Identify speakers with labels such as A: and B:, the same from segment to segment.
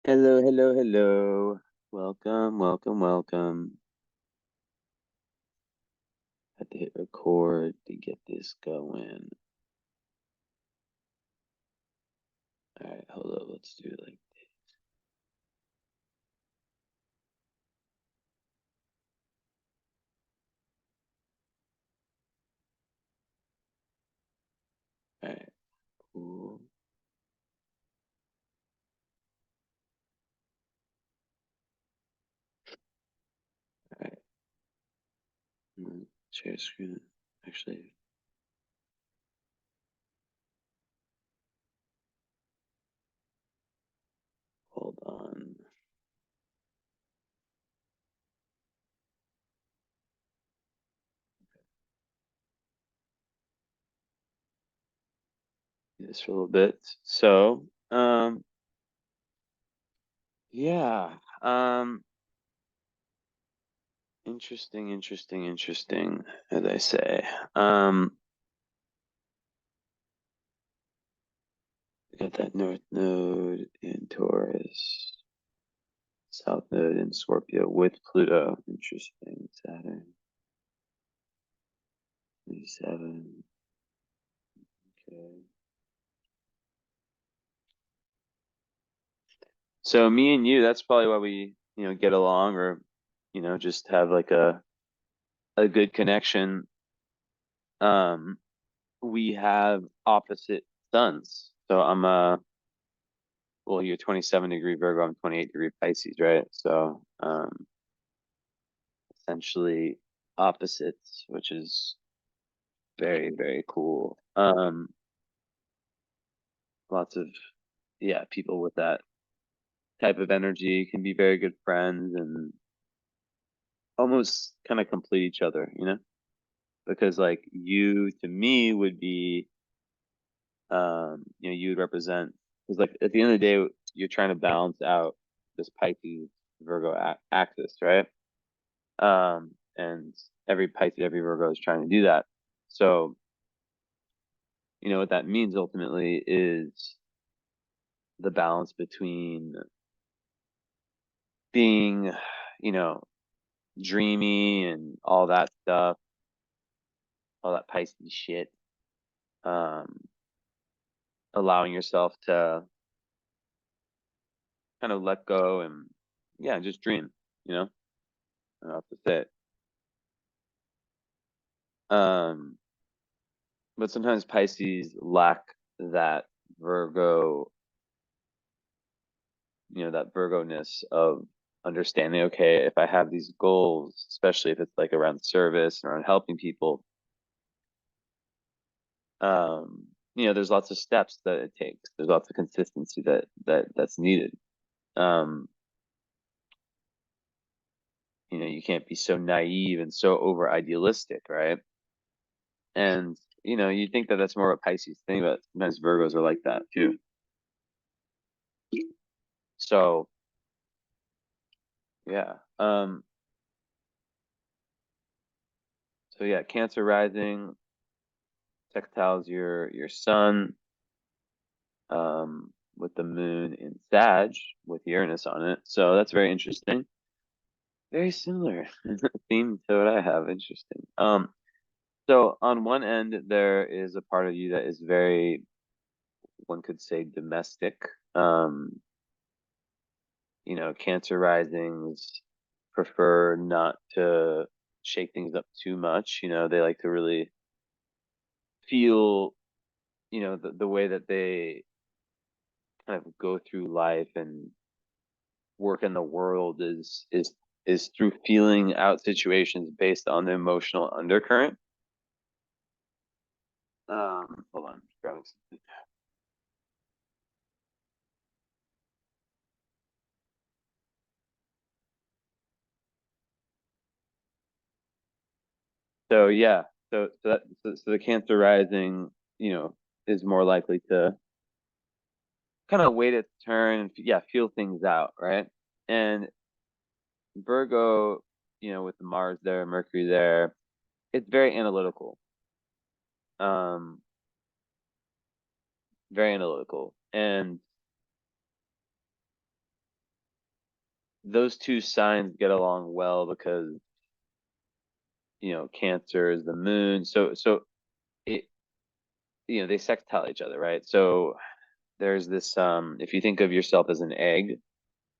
A: Hello, hello, hello. Welcome, welcome, welcome. Had to hit record to get this going. All right, hold up. Let's do it like all right, cool. All right, share screen. Actually, hold on. Do this for a little bit. So, yeah, interesting, interesting, interesting, as I say. We got that North Node in Taurus. South Node in Scorpio with Pluto. Interesting. Saturn. 27. Okay. So me and you, that's probably why we, get along or, just have like a good connection. Um, we have opposite suns. So I'm well, you're 27-degree Virgo, I'm 28-degree Pisces, right? So essentially opposites, which is very, very cool. Lots of yeah, people with that type of energy can be very good friends and almost kind of complete each other, Because like you to me would be you would represent because like at the end of the day you're trying to balance out this Pisces Virgo axis, right? And every Pisces, every Virgo is trying to do that. So, what that means ultimately is the balance between being, you know, dreamy and all that stuff, all that Pisces shit, um, allowing yourself to kind of let go and yeah, just dream, you know, that's it. Um, but sometimes Pisces lack that Virgo, that Virgo-ness of understanding, okay, if I have these goals, especially if it's like around service and around helping people, there's lots of steps that it takes. There's lots of consistency that's needed. Um, you can't be so naive and so over idealistic, right? And you think that that's more of a Pisces thing, but sometimes Virgos are like that too. So yeah, so yeah, Cancer rising sextiles your sun, with the moon in Sag with Uranus on it. So that's very interesting. Very similar theme to what I have. Interesting. So on one end there is a part of you that is very, one could say, domestic. Um, Cancer risings prefer not to shake things up too much. They like to really feel, the way that they kind of go through life and work in the world is through feeling out situations based on the emotional undercurrent. Hold on, grabbing something. So yeah, so the Cancer rising, is more likely to kind of wait its turn and yeah, feel things out, right? And Virgo, with the Mars there, Mercury there, it's very analytical. Um, very analytical. And those two signs get along well because, Cancer is the moon. So it, they sextile each other, right? So there's this, if you think of yourself as an egg,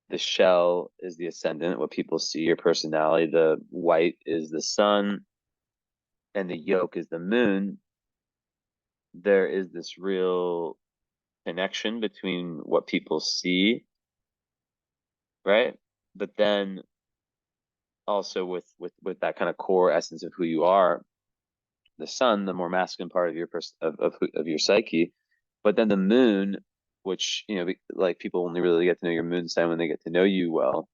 A: the shell is the ascendant, what people see, your personality. The white is the sun, and the yolk is the moon. There is this real connection between what people see, right? But then also with that kind of core essence of who you are, the sun, the more masculine part of your of your psyche, but then the moon, which like people only really get to know your moon sign when they get to know you well.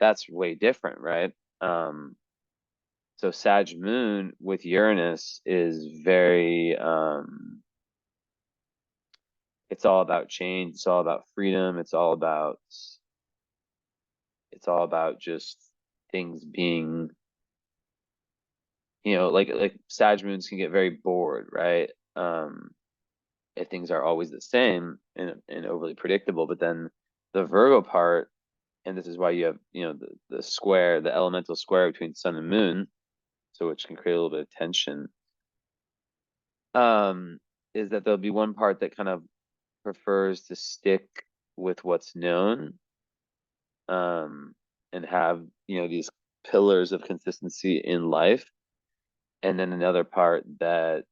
A: That's way different, right? So Sag moon with Uranus is very it's all about change, it's all about freedom, it's all about just things being, like Sag moons can get very bored, right? If things are always the same and overly predictable. But then the Virgo part, and this is why you have, the square, the elemental square between sun and moon, so which can create a little bit of tension, um, is that there'll be one part that kind of prefers to stick with what's known, um, and have, these pillars of consistency in life. And then another part that,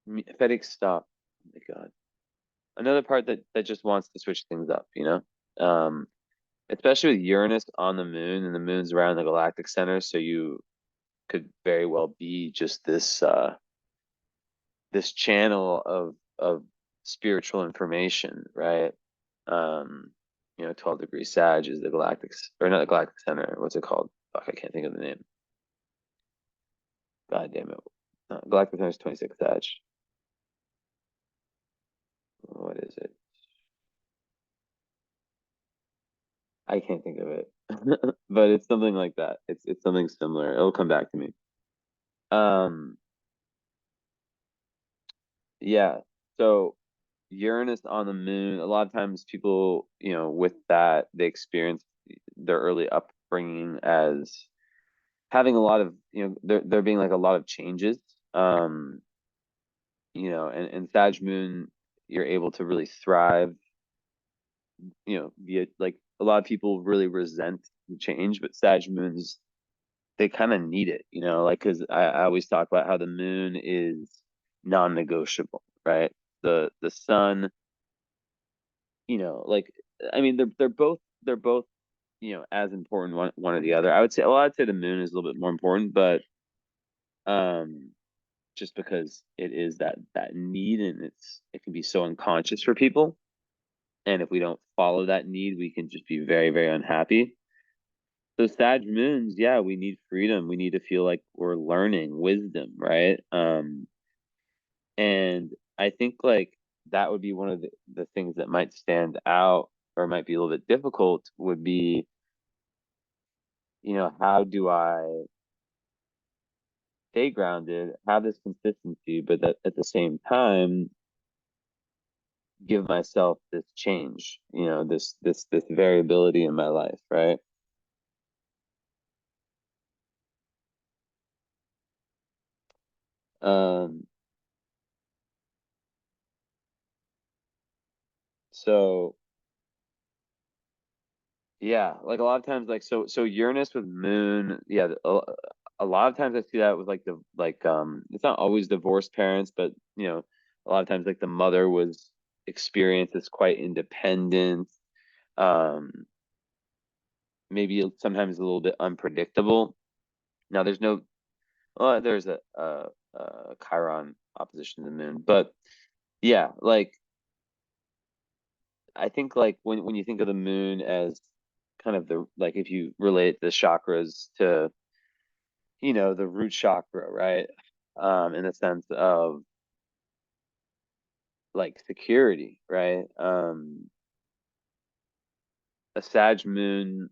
A: Fedic stop. Oh my God. Another part that just wants to switch things up, especially with Uranus on the moon, and the moon's around the galactic center, so you could very well be just this channel of spiritual information, right? Um, 12 degrees Sag is the galactic, or not the galactic center. What's it called? Fuck, I can't think of the name. God damn it. Galactic center is 26 Sag. What is it? I can't think of it. But it's something like that. It's something similar. It'll come back to me. Um, yeah. So Uranus on the moon, a lot of times people, with that, they experience their early upbringing as having a lot of, there being like a lot of changes. Um, and Sag moon, you're able to really thrive, via, like, a lot of people really resent the change, but Sag moons, they kind of need it, like, because I always talk about how the moon is non-negotiable, right? The sun, like, I mean, they're both, as important, one or the other. I would say, well, I'd say the moon is a little bit more important, but um, just because it is that need, and it can be so unconscious for people, and if we don't follow that need, we can just be very, very unhappy. So Sag moons, yeah, we need freedom. We need to feel like we're learning wisdom, right? And I think, like, that would be one of the things that might stand out, or might be a little bit difficult, would be, how do I stay grounded, have this consistency, but that at the same time give myself this change, this variability in my life, right? Um, so yeah, like a lot of times, like, so Uranus with Moon, yeah, a lot of times I see that with, like, it's not always divorced parents, but a lot of times, like, the mother was experienced as quite independent, um, maybe sometimes a little bit unpredictable. Now there's no, well, there's a Chiron opposition to the Moon, but yeah, like, I think, like, when you think of the Moon as kind of the, like, if you relate the chakras to, the root chakra, right? In the sense of, like, security, right? A Sag moon,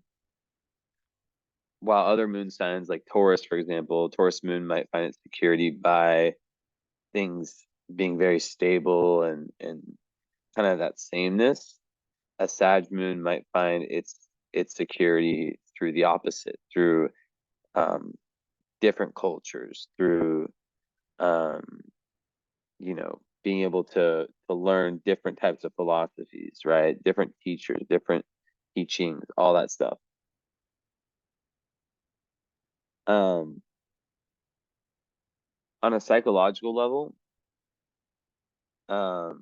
A: while other moon signs like Taurus, for example, Taurus moon might find its security by things being very stable and kind of that sameness. a Sag moon might find its security through the opposite, through um, different cultures, through um, being able to learn different types of philosophies, right? Different teachers, different teachings, all that stuff. Um, on a psychological level, um,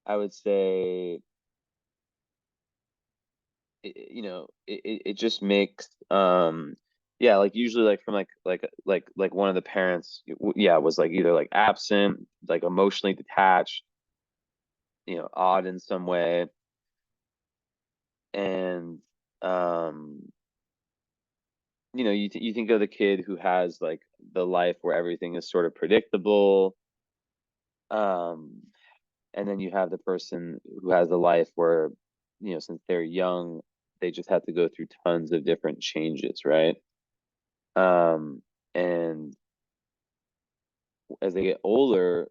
A: I would say, it just makes, yeah, like usually like from like one of the parents, yeah, was like either like absent, like emotionally detached, odd in some way, and um you think of the kid who has like the life where everything is sort of predictable, um and then you have the person who has a life where, since they're young, they just have to go through tons of different changes, right? And as they get older,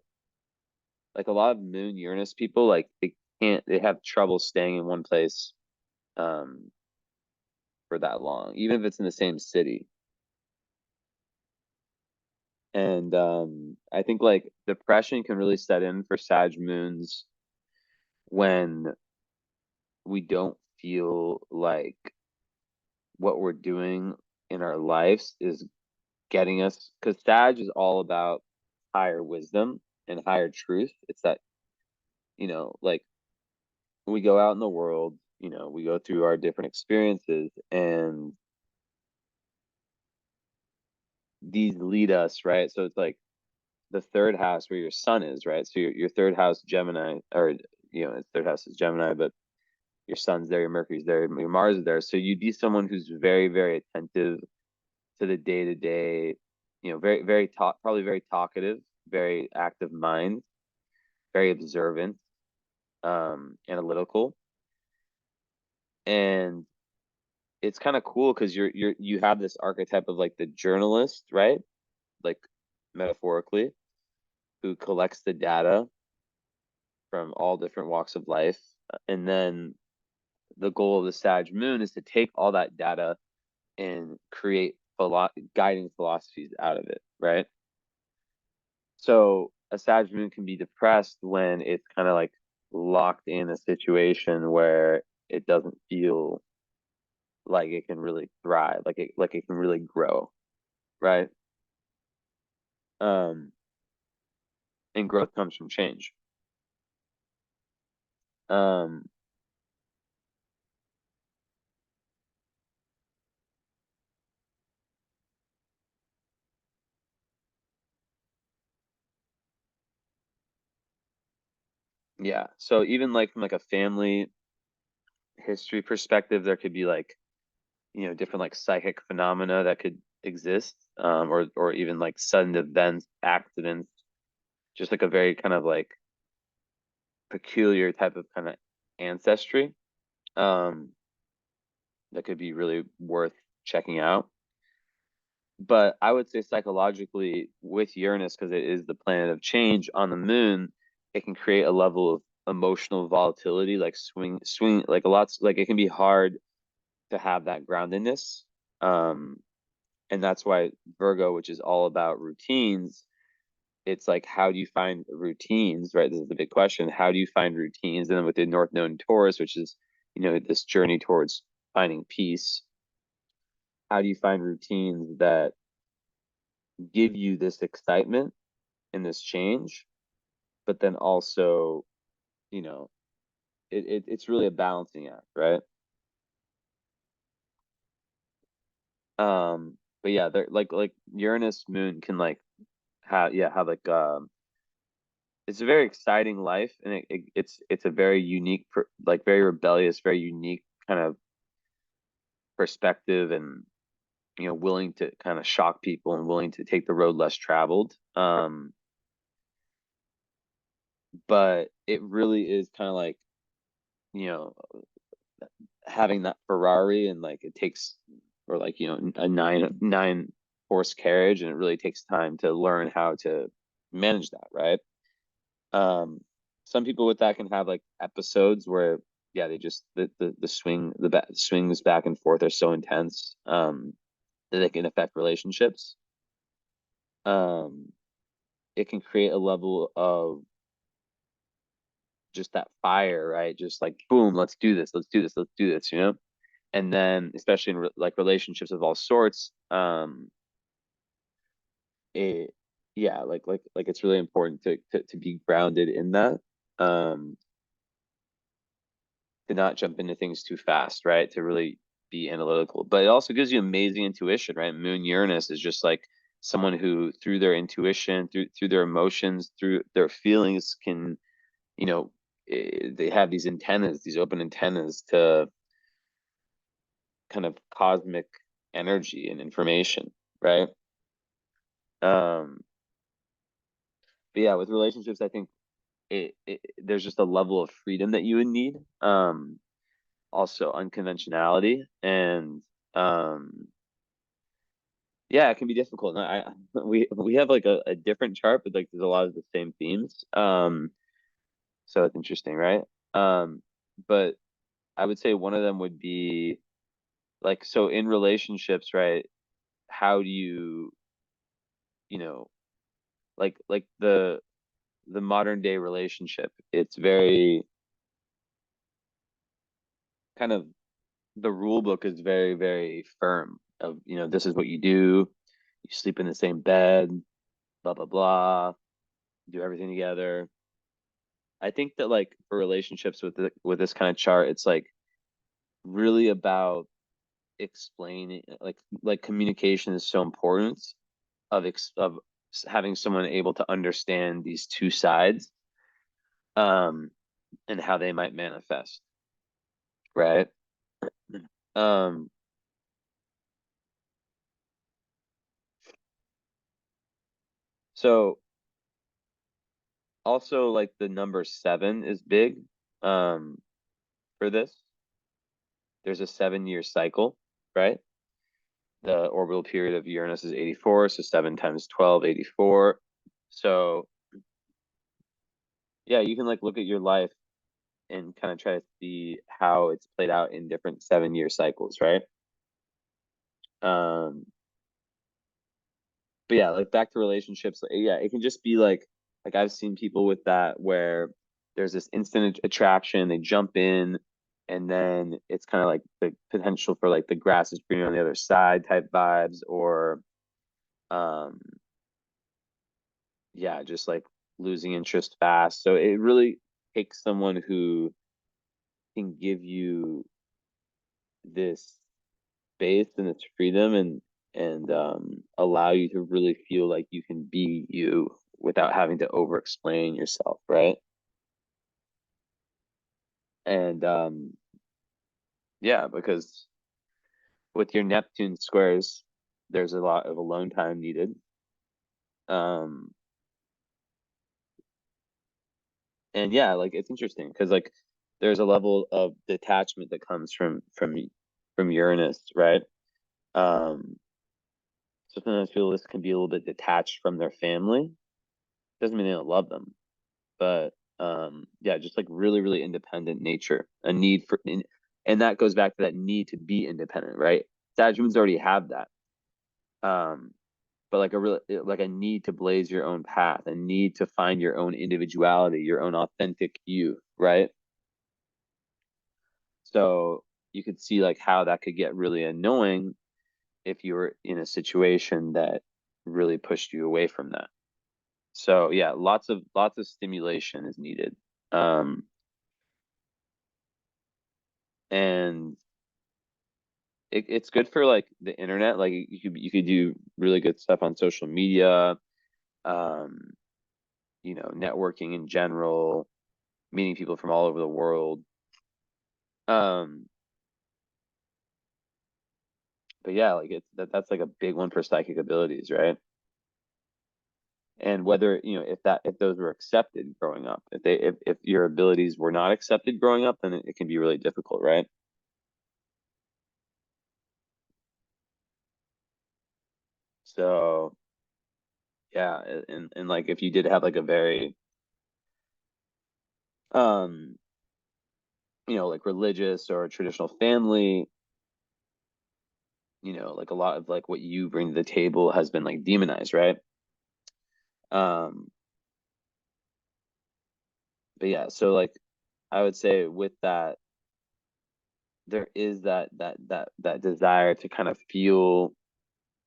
A: like a lot of moon Uranus people, like they have trouble staying in one place um for that long, even if it's in the same city. And I think like depression can really set in for Sag moons when we don't feel like what we're doing in our lives is getting us, because Sag is all about higher wisdom and higher truth. It's that, like we go out in the world, we go through our different experiences, and these lead us, right? So it's like the third house where your sun is, right? So your third house, Gemini, or its third house is Gemini, but your sun's there, your Mercury's there, your Mars is there. So you'd be someone who's very, very attentive to the day to day, very, very probably very talkative, very active mind, very observant, analytical. And it's kind of cool because you have this archetype of like the journalist, right? Like metaphorically, who collects the data from all different walks of life. And then the goal of the Sag moon is to take all that data and create guiding philosophies out of it, right? So a Sag moon can be depressed when it's kind of like locked in a situation where it doesn't feel like it can really thrive, like it can really grow, right? Um, and growth comes from change. Um, yeah. So even like from like a family history perspective, there could be like, different like psychic phenomena that could exist, or even like sudden events, accidents, just like a very kind of like peculiar type of kind of ancestry, um, that could be really worth checking out. But I would say psychologically with Uranus, because it is the planet of change on the moon, it can create a level of emotional volatility, like swing, like a lot, like it can be hard to have that groundedness. Um, and that's why Virgo, which is all about routines, it's like how do you find routines, right? This is the big question. How do you find routines? And then with the North Node in Taurus, which is, this journey towards finding peace, how do you find routines that give you this excitement and this change, but then also, you know, it's really a balancing act, right? But yeah, they're like Uranus moon can like have like it's a very exciting life, and it's a very unique like very rebellious, very unique kind of perspective, and willing to kind of shock people and willing to take the road less traveled. But it really is kind of like, you know having that Ferrari, and like it takes, or like a nine horse carriage, and it really takes time to learn how to manage that, right? Some people with that can have like episodes where, yeah, they just the swings back and forth are so intense that they can affect relationships. It can create a level of just that fire, right? Just like boom, let's do this, let's do this, let's do this, you know. And then, especially in like relationships of all sorts, it yeah, like it's really important to be grounded in that. Um, to not jump into things too fast, right? To really be analytical. But it also gives you amazing intuition, right? Moon Uranus is just like someone who, through their intuition, through their emotions, through their feelings, can, you know, they have these antennas, these open antennas to kind of cosmic energy and information, right? Um, but yeah, with relationships, I think there's just a level of freedom that you would need. Also unconventionality and um yeah, it can be difficult. And we have like a different chart, but like there's a lot of the same themes. So it's interesting, right? But I would say one of them would be like, so in relationships, right? How do you, you know, like the modern day relationship, it's very kind of, the rule book is very, very firm of, you know, this is what you sleep in the same bed, blah blah blah, do everything together. I think that like for relationships with this kind of chart, it's like really about explaining, like communication is so important of having someone able to understand these two sides, um and how they might manifest, right? Um so also like the number 7 is big for this. There's a 7-year cycle, right? The orbital period of Uranus is 84, so 7 times 12, 84. So yeah, you can like look at your life and kind of try to see how it's played out in different 7-year cycles, right? Um, but yeah, like back to relationships, like, yeah, it can just be like I've seen people with that where there's this instant attraction, they jump in, and then it's kind of like the potential for like the grass is greener on the other side type vibes, or um yeah, just like losing interest fast. So it really takes someone who can give you this space and this freedom and allow you to really feel like you can be you without having to over explain yourself, right? And yeah, because with your Neptune squares, there's a lot of alone time needed. Um and yeah, like it's interesting because like there's a level of detachment that comes from Uranus, right? Um Sometimes I feel this can be a little bit detached from their family. Doesn't mean they don't love them, but yeah, just like really, really independent nature, a need for, and that goes back to that need to be independent, right? Sag humans already have that. Um, but like a real, like a need to blaze your own path, a need to find your own individuality, your own authentic you, right? So you could see like how that could get really annoying if you were in a situation that really pushed you away from that. So yeah, lots of stimulation is needed. Um, and it's good for like the internet. Like you could do really good stuff on social media, um, you know, networking in general, meeting people from all over the world. Um, but yeah, like that's like a big one for psychic abilities, right? And whether, you know, if those were accepted growing up, if your abilities were not accepted growing up, then it can be really difficult, right? So Yeah, and like if you did have like a very um like religious or traditional family, like a lot of like what you bring to the table has been like demonized, right? Um, but yeah, so like I would say with that, there is that desire to kind of feel,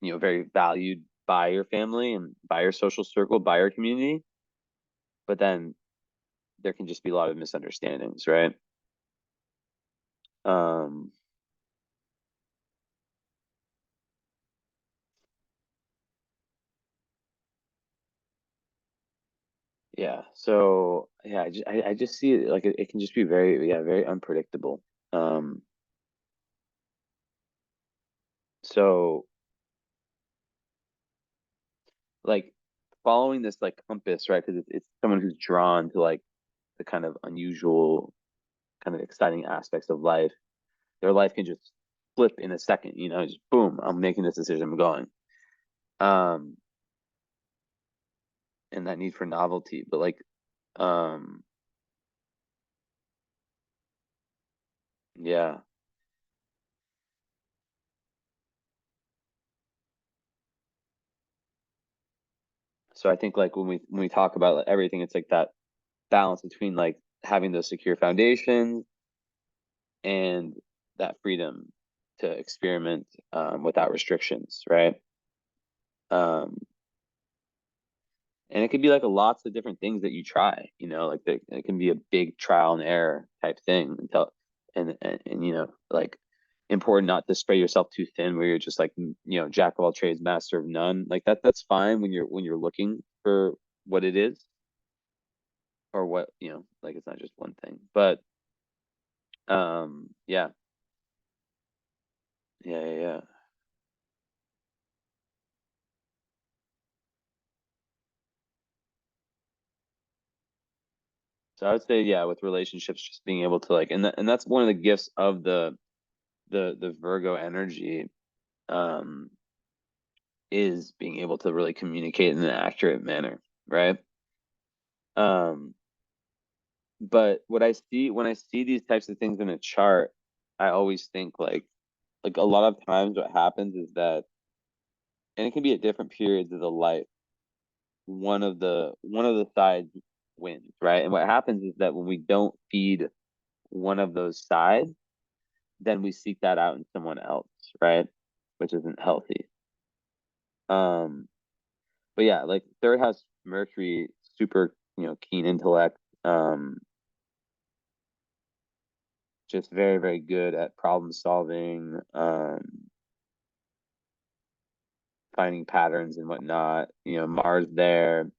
A: very valued by your family and by your social circle, by your community. But then there can just be a lot of misunderstandings, right? Um, yeah. So yeah, I just see it like it can just be very, yeah, very unpredictable. Um, so like following this like compass, right? Because it's someone who's drawn to like the kind of unusual, kind of exciting aspects of life. Their life can just flip in a second, just boom, I'm making this decision, I'm going. Um, and that need for novelty, but like, um, yeah. So I think like when we talk about like, everything, it's like that balance between like having those secure foundations and that freedom to experiment without restrictions, right? Um, and it could be like a lots of different things that you try, like it can be a big trial and error type thing until and like important not to spread yourself too thin where you're just like jack of all trades, master of none. Like that's fine when you're looking for what it is, or what, like it's not just one thing. But yeah, yeah. So I would say, yeah, with relationships, just being able to like, and that's one of the gifts of the Virgo energy, um, is being able to really communicate in an accurate manner, right? Um, but what I see when I see these types of things in a chart, I always think like a lot of times what happens is that, and it can be at different periods of the life, one of the sides wins, right? And what happens is that when we don't feed one of those sides, then we seek that out in someone else, right? Which isn't healthy. Um, but yeah, like third house Mercury, super, keen intellect, just very, very good at problem solving, finding patterns and whatnot. Mars there,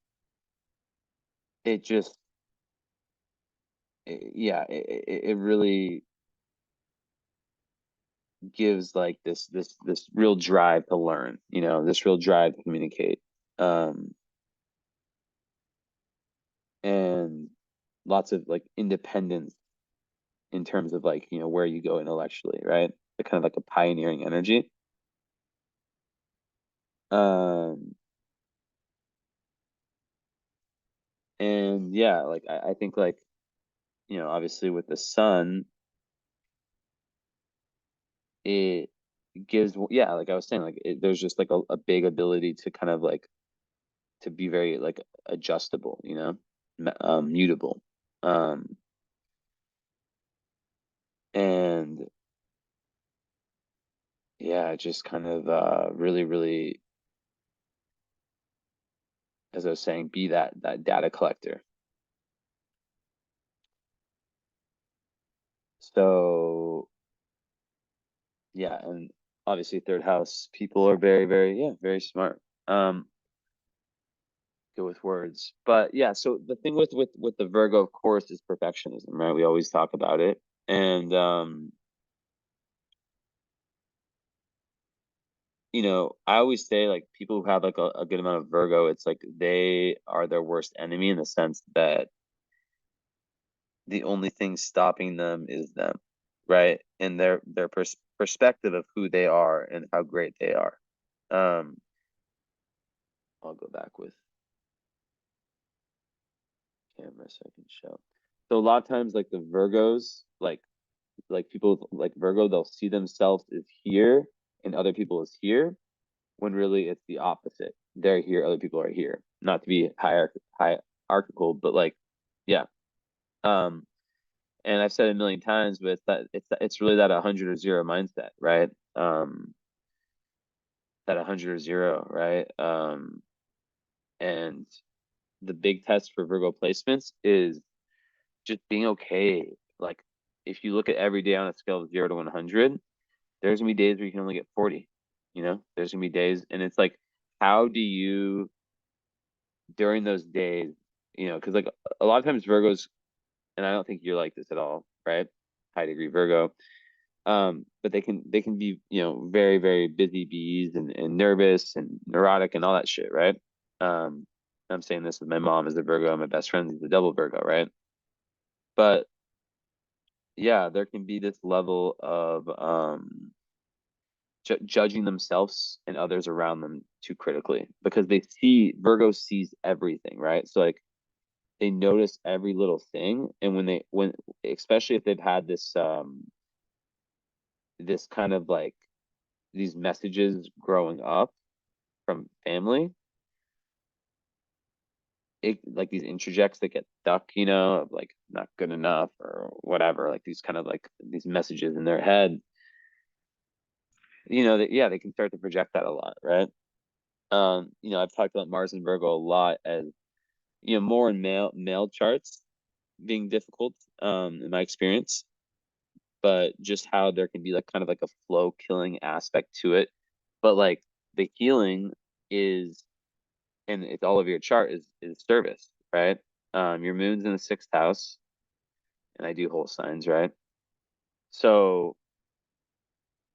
A: it just, yeah, it really gives like this real drive to learn, this real drive to communicate, um, and lots of like independence in terms of like where you go intellectually, right? The kind of like a pioneering energy. Um, and yeah, like I think like obviously with the sun, it gives, yeah, like I was saying, like there's just like a big ability to kind of like to be very like adjustable, mutable, um, and yeah, just kind of really, really, as I was saying, be that data collector. So yeah, and obviously third house people are very, very, yeah, very smart. Um, Good with words. But yeah, so the thing with the Virgo, of course, is perfectionism, right? We always talk about it. And I always say like people who have like a good amount of Virgo, it's like they are their worst enemy in the sense that the only thing stopping them is them, right? And their perspective of who they are and how great they are. Um, I'll go back with camera so I can show. So a lot of times, like the Virgos, like people like Virgo, they'll see themselves as here and other people as here, when really it's the opposite. They're here, other people are here. Not to be hierarchical, but like, yeah. Um, and I've said it a million times, but it's really that 100 or zero mindset, right? That 100 or zero, right? And the big test for Virgo placements is just being okay. Like, if you look at every day on a scale of 0 to 100, there's gonna be days where you can only get 40. There's gonna be days, and it's like, how do you during those days, because like a lot of times Virgos, and I don't think you're like this at all, right? High degree Virgo. But they can be, very, very busy bees and nervous and neurotic and all that shit, right? Um, I'm saying this with my mom as a Virgo, my best friend is a double Virgo, right? But yeah, there can be this level of judging themselves and others around them too critically, because Virgo sees everything, right? So like they notice every little thing, and when especially if they've had this kind of like these messages growing up from family, it like these interjects that get stuck, of like not good enough or whatever, like these kind of like these messages in their head, that, yeah, they can start to project that a lot, right? I've talked about Mars and Virgo a lot as, more in male charts being difficult, in my experience, but just how there can be like kind of like a flow killing aspect to it. But like the healing is, and it's all of your chart is service, right? Your moon's in the sixth house, and I do whole signs, right? So,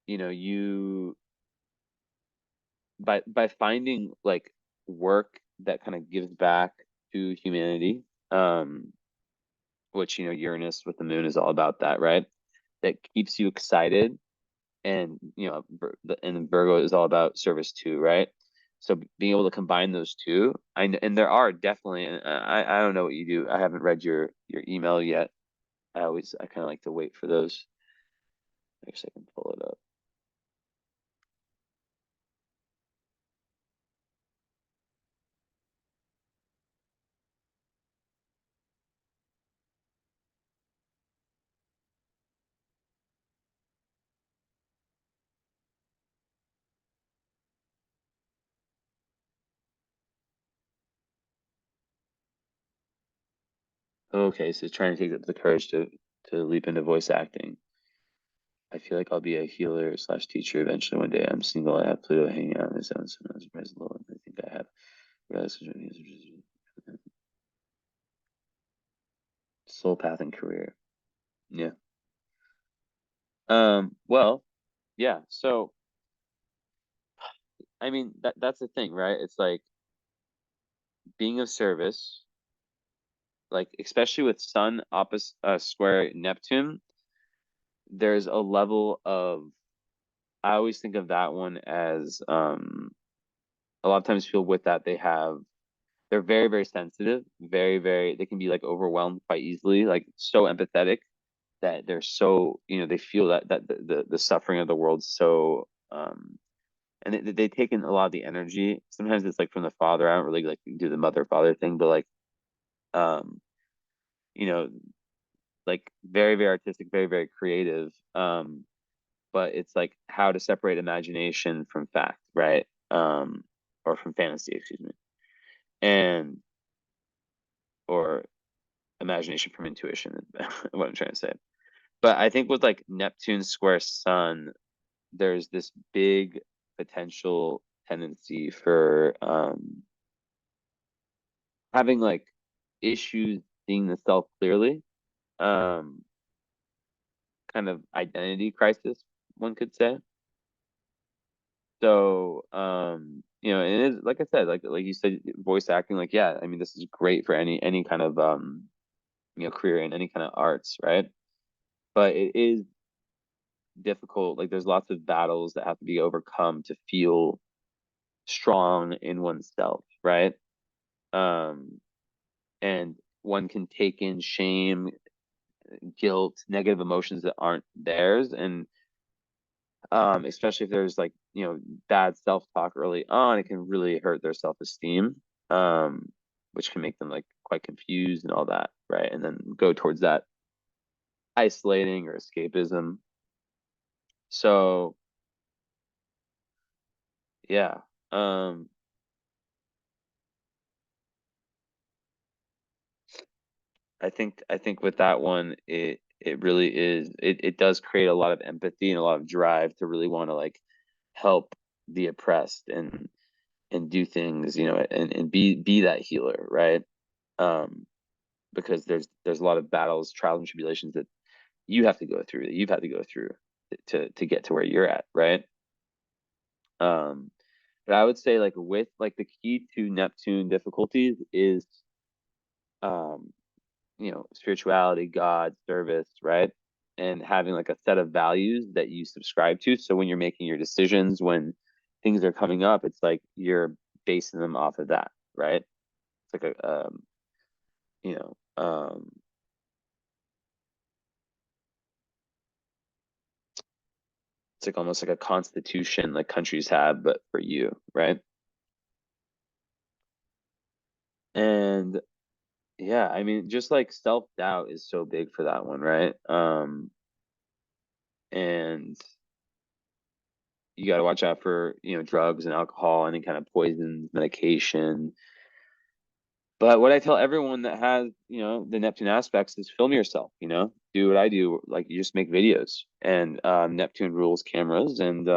A: you by finding like work that kind of gives back to humanity, which, Uranus with the moon is all about that, right? That keeps you excited, and and Virgo is all about service too, right? So being able to combine those two, and there are definitely, and I don't know what you do. I haven't read your email yet. I kind of like to wait for those. I guess I can pull it up. Okay, so trying to take the courage to leap into voice acting. I feel like I'll be a healer slash teacher eventually one day. I'm single. I have Pluto hanging out in the zone. Sometimes rise low, and I think I have realized soul path and career. Yeah. Well, yeah. So I mean that's the thing, right? It's like being of service, like especially with Sun opposite square Neptune, there's a level of, I always think of that one as, a lot of times people with that, they're very, very sensitive, very, very, they can be like overwhelmed quite easily, like so empathetic that they're so, they feel that the suffering of the world so, and they take in a lot of the energy. Sometimes it's like from the father. I don't really like do the mother father thing, but like, um, you know, like very, very artistic, very, very creative. But it's like how to separate imagination from fact, right? Or from fantasy, excuse me, and or imagination from intuition. What I'm trying to say. But I think with like Neptune square Sun, there's this big potential tendency for having like issues seeing the self clearly, um, kind of identity crisis, one could say. So, and it is like I said, like you said, voice acting, like, yeah, I mean, this is great for any kind of career in any kind of arts, right? But it is difficult. Like there's lots of battles that have to be overcome to feel strong in oneself, right? Um, and one can take in shame, guilt, negative emotions that aren't theirs, and especially if there's like, bad self-talk early on, it can really hurt their self-esteem, um, which can make them like quite confused and all that, right? And then go towards that isolating or escapism. So yeah, um, I think with that one, it really is, it does create a lot of empathy and a lot of drive to really want to like help the oppressed and do things, and be that healer, right? Um, because there's a lot of battles, trials, and tribulations that you have to go through, that you've had to go through to get to where you're at, right? Um, but I would say like with like the key to Neptune difficulties is um spirituality, God, service, right? And having like a set of values that you subscribe to. So when you're making your decisions, when things are coming up, it's like you're basing them off of that, right? It's like a you know, it's like almost like a constitution like countries have, but for you, right? And yeah, I mean, just like self-doubt is so big for that one, right? And you got to watch out for, drugs and alcohol, any kind of poisons, medication. But what I tell everyone that has, the Neptune aspects is film yourself, do what I do. Like you just make videos, and Neptune rules cameras, and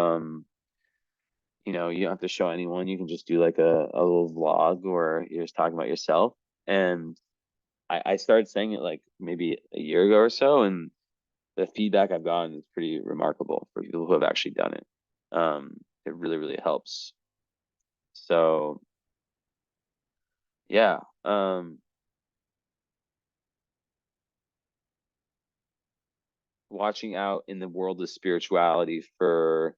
A: you don't have to show anyone. You can just do like a little vlog, or you're just talking about yourself. And I started saying it like maybe a year ago or so, and the feedback I've gotten is pretty remarkable for people who have actually done it. It really, really helps. So yeah, watching out in the world of spirituality for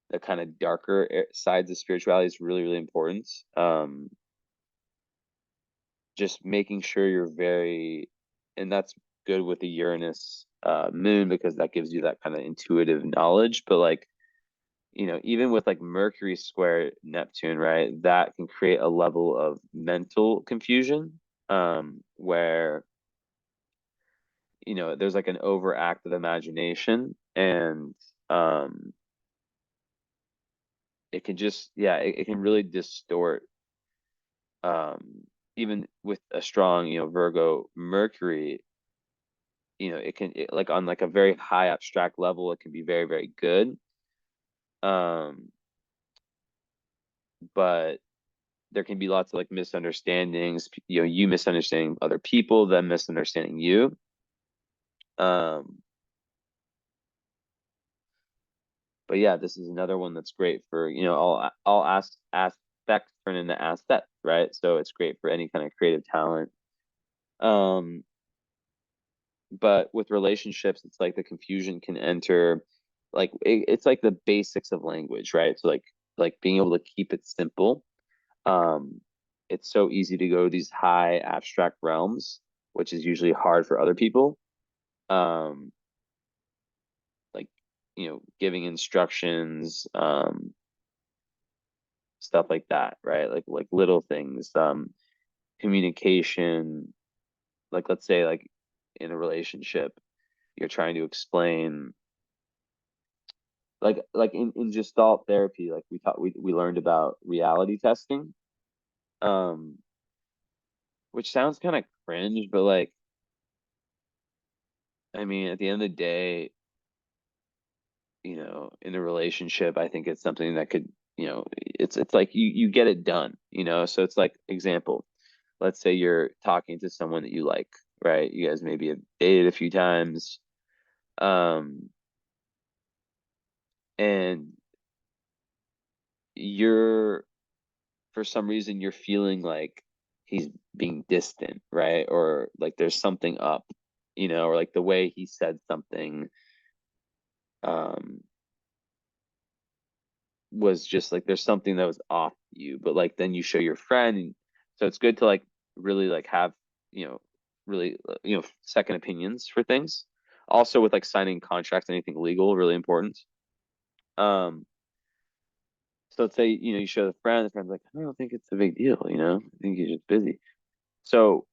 A: the kind of darker sides of spirituality is really, really important. Just making sure you're very, and that's good with the Uranus moon, because that gives you that kind of intuitive knowledge. But like, even with like Mercury square Neptune, right, that can create a level of mental confusion, where there's like an overactive imagination, and um it can just, yeah, it can really distort, even with a strong, Virgo Mercury, like on like a very high abstract level, it can be very, very good. Um, but there can be lots of like misunderstandings, you misunderstanding other people, them misunderstanding you. Um, but yeah, this is another one that's great for, all aspects turn into assets, right? So it's great for any kind of creative talent. Um, but with relationships, it's like the confusion can enter, like it's like the basics of language, right? So like being able to keep it simple. um it's so easy to go to these high abstract realms, which is usually hard for other people. um like, giving instructions, stuff like that, right? Like little things, communication. Like let's say like in a relationship, you're trying to explain, like in Gestalt therapy, like we learned about reality testing, um, which sounds kind of cringe, but like, I mean, at the end of the day, in a relationship, I think it's something that could, it's like you get it done, so it's like, example, let's say you're talking to someone that you like, right? You guys maybe have dated a few times, um, and you're, for some reason you're feeling like he's being distant, right? Or like there's something up, or like the way he said something, um, was just like there's something that was off you, but like then you show your friend, and so it's good to like really like have, you know, really second opinions for things. Also with like signing contracts, anything legal, really important. Um, so let's say, you show the friend's like, I don't think it's a big deal, I think he's just busy. So,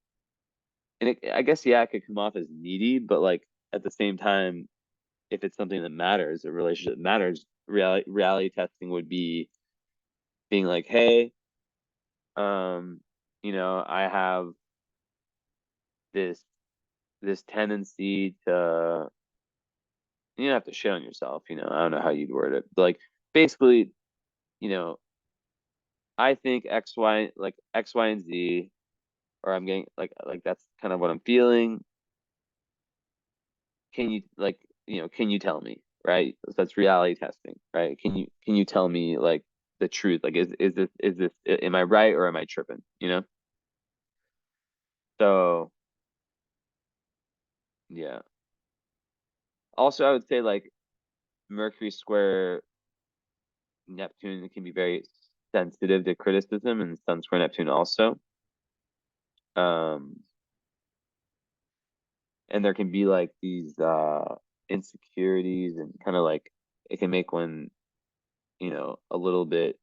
A: and I guess, yeah, it could come off as needy, but like at the same time, if it's something that matters, a relationship that matters, reality testing would be being like, hey, I have this tendency to, you don't have to shit on yourself, I don't know how you'd word it, but like basically, you know, I think X, Y, and Z, or I'm getting like that's kind of what I'm feeling. Can you can you tell me, right? So that's reality testing, right? Can you tell me like the truth? Like is this am I right or am I tripping? So yeah. Also, I would say like Mercury square Neptune can be very sensitive to criticism, and Sun square Neptune also. Um, and there can be like these insecurities, and kind of like it can make one, a little bit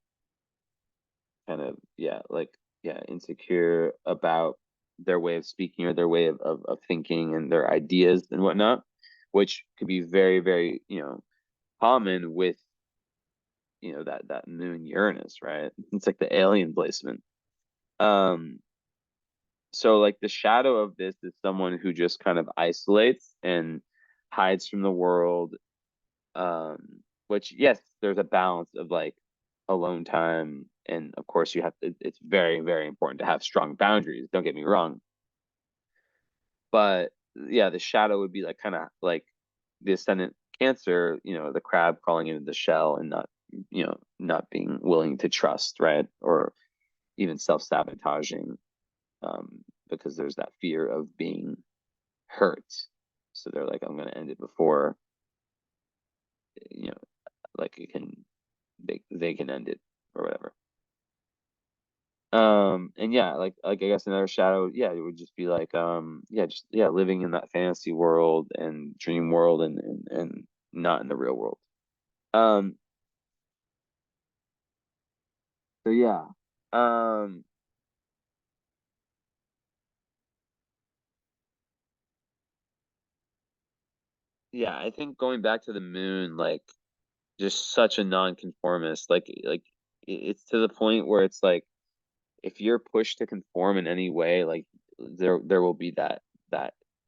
A: kind of, yeah, like, yeah, insecure about their way of speaking or their way of thinking and their ideas and whatnot, which could be very, very, common with, that moon Uranus, right? It's like the alien placement. Um, so like the shadow of this is someone who just kind of isolates and hides from the world. Which, yes, there's a balance of like alone time, and of course it's very, very important to have strong boundaries, don't get me wrong. But yeah, the shadow would be like kind of like the ascendant Cancer, the crab crawling into the shell and not being willing to trust, right? Or even self-sabotaging, because there's that fear of being hurt. So they're like, I'm going to end it before, you know, like it can, they can end it or whatever. And yeah, like I guess another shadow, yeah, it would just be like, yeah, just, yeah, living in that fantasy world and dream world, and not in the real world. Um, so yeah. Um, yeah, I think going back to the moon, like just such a nonconformist, like it's to the point where it's like if you're pushed to conform in any way, like there will be that,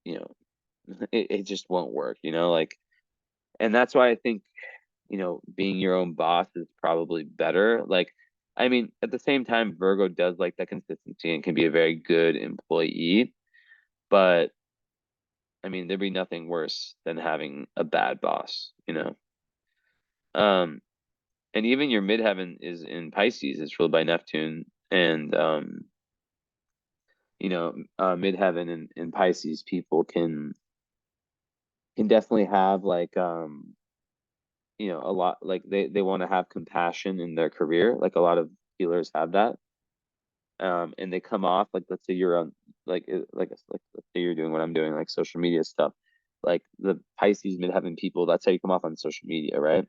A: you know, it just won't work, like, and that's why I think, being your own boss is probably better. Like, I mean, at the same time, Virgo does like that consistency and can be a very good employee, but I mean, there'd be nothing worse than having a bad boss. Um, and even your midheaven is in Pisces, it's ruled by Neptune, and midheaven in Pisces people can definitely have like a lot, like they want to have compassion in their career, like a lot of healers have that. And they come off like, let's say you're on like let's say you're doing what I'm doing, like social media stuff, like the Pisces midheaven people, that's how you come off on social media, right?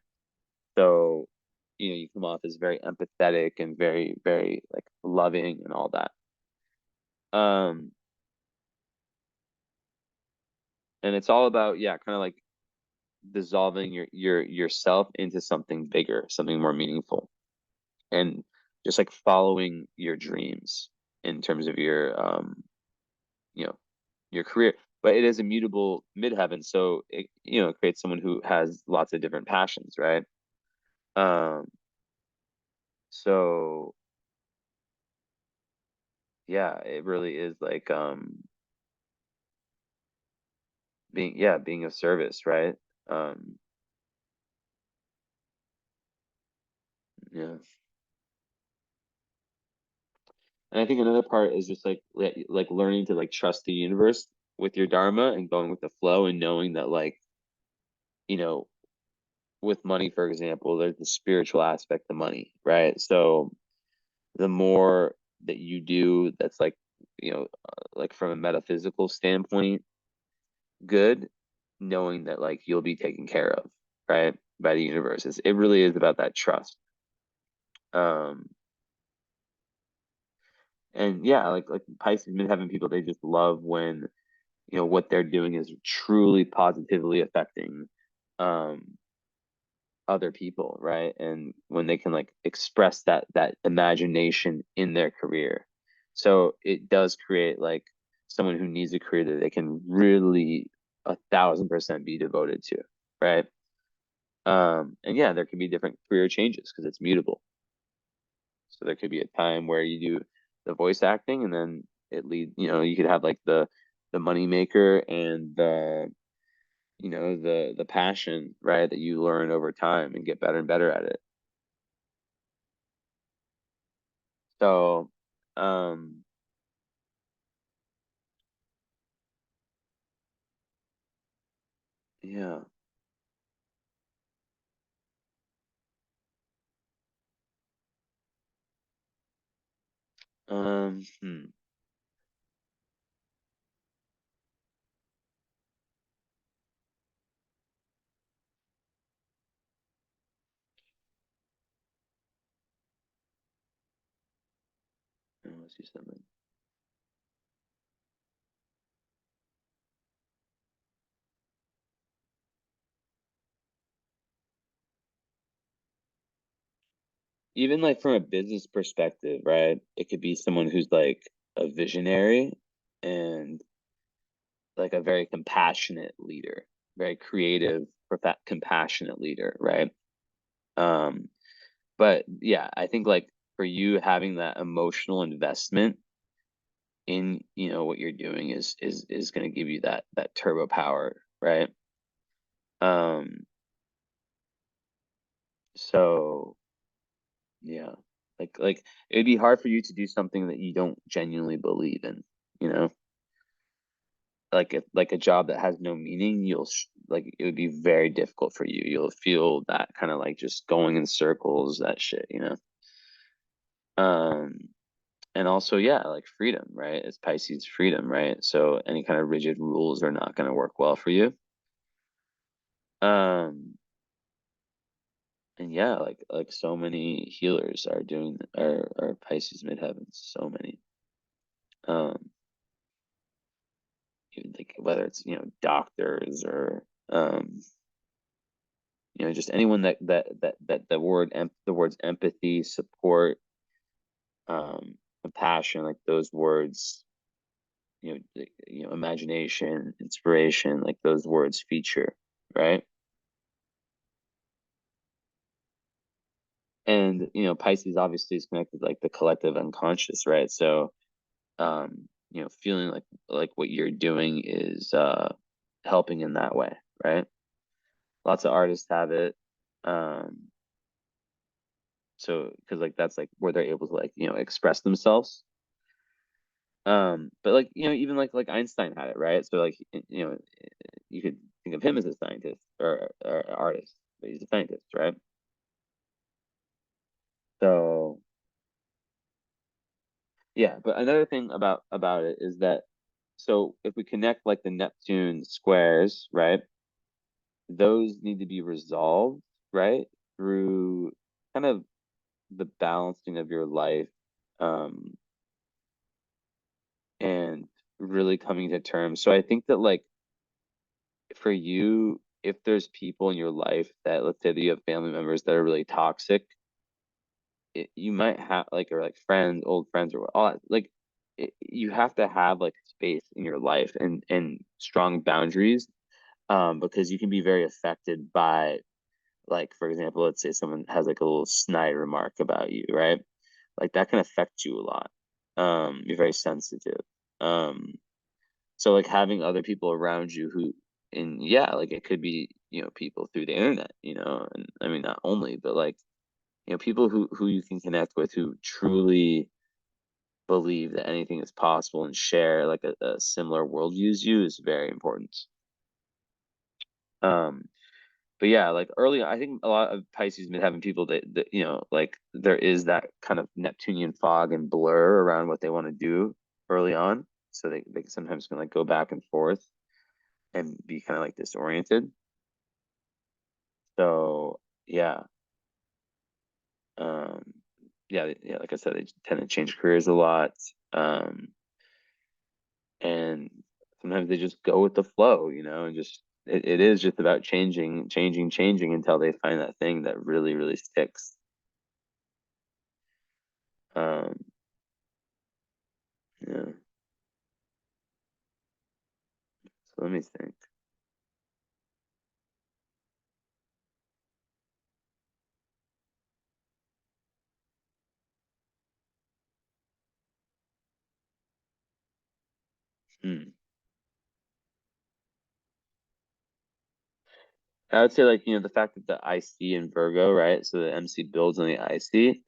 A: So you come off as very empathetic and very, very like loving and all that. um and it's all about, yeah, kind of like dissolving yourself into something bigger, something more meaningful, and just like following your dreams in terms of you know your career. But it is a mutable midheaven, so it creates someone who has lots of different passions, right? um so yeah, it really is like being of service, right? um yeah. And I think another part is just like learning to like trust the universe with your dharma and going with the flow, and knowing that, like, you know with money, for example, there's the spiritual aspect of money, right? So the more that you do that's like, like from a metaphysical standpoint, good, knowing that like you'll be taken care of, right, by the universe. It really is about that trust. Um, and yeah, like Pisces midheaven people, they just love when what they're doing is truly positively affecting um other people, right? And when they can like express that imagination in their career. So it does create like someone who needs a career that they can really 1,000% be devoted to, right? And yeah, there can be different career changes because it's mutable. So there could be a time where you do the voice acting and then you could have like the money maker and the passion, right, that you learn over time and get better and better at it. So, um, yeah. Hmm. Let's see something. Even like from a business perspective, right? It could be someone who's like a visionary and like a very compassionate leader, very creative, compassionate leader, right? Um, but yeah, I think like for you having that emotional investment in what you're doing is going to give you that turbo power, right? Um, so yeah, like it'd be hard for you to do something that you don't genuinely believe in, you know? Like if like a job that has no meaning, like it would be very difficult for you. You'll feel that kind of like just going in circles, that shit. Um, and also, yeah, like freedom, right? It's Pisces freedom, right? So any kind of rigid rules are not going to work well for you. Um, and yeah, like so many healers are doing are Pisces midheavens, so many. Um, like whether it's doctors or just anyone that the words empathy, support, compassion, like those words, imagination, inspiration, like those words feature, right? And Pisces obviously is connected like the collective unconscious, right? So feeling like what you're doing is helping in that way, right? Lots of artists have it. Um, so because like that's like where they're able to like express themselves. But like even like Einstein had it, right? So like you could think of him as a scientist or an artist, but he's a scientist, right? So yeah, but another thing about it is that so if we connect like the Neptune squares, right? Those need to be resolved, right? Through kind of the balancing of your life, um, and really coming to terms. So I think that like for you, if there's people in your life that let's say that you have family members that are really toxic, you might have like or like friends, old friends or all that, like you have to have like space in your life and strong boundaries because you can be very affected by like for example, let's say someone has like a little snide remark about you, right? Like that can affect you a lot. You're very sensitive. Um, so like having other people around you who and yeah, like it could be, people through the internet, and I mean not only, but like, people who you can connect with who truly believe that anything is possible and share like a similar worldview as you is very important. Um, but yeah, like early, I think a lot of Pisces been having people that like there is that kind of Neptunian fog and blur around what they want to do early on. So they sometimes can like go back and forth and be kind of like disoriented. So yeah, um, yeah, like I said, they tend to change careers a lot. Um, and sometimes they just go with the flow, and just it is just about changing until they find that thing that really, really sticks. Um, yeah. So let me think. Hmm. I would say like, the fact that the IC in Virgo, right? So the MC builds on the IC.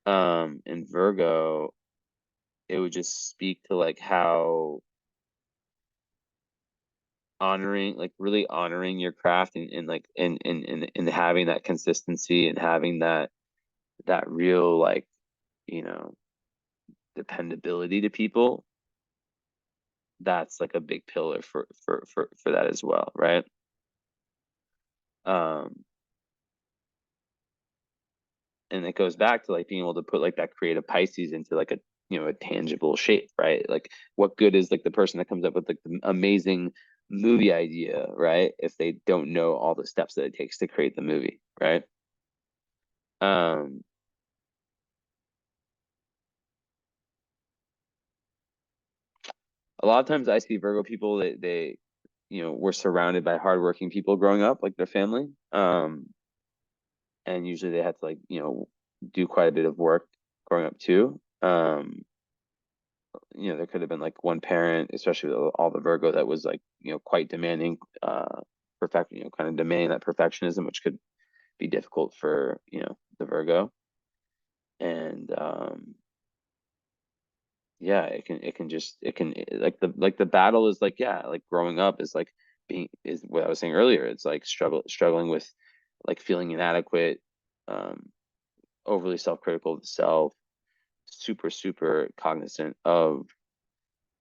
A: In Virgo, it would just speak to like how honoring, like really honoring your craft and like and having that consistency and having that real like, you know, dependability to people. That's like a big pillar for that as well, right? Um, and it goes back to like being able to put like that creative Pisces into like a tangible shape, right? Like what good is like the person that comes up with like the amazing movie idea, right? If they don't know all the steps that it takes to create the movie, right? Um, a lot of times I see Virgo people they were surrounded by hardworking people growing up, like their family. And usually they had to like, do quite a bit of work growing up too. There could have been like one parent, especially with all the Virgo, that was like, quite demanding, perfect, kind of demanding that perfectionism, which could be difficult for, the Virgo. And yeah, it can like the battle is like, yeah, like growing up is like is what I was saying earlier. It's like struggling with like feeling inadequate, um, overly self-critical of the self, super, super cognizant of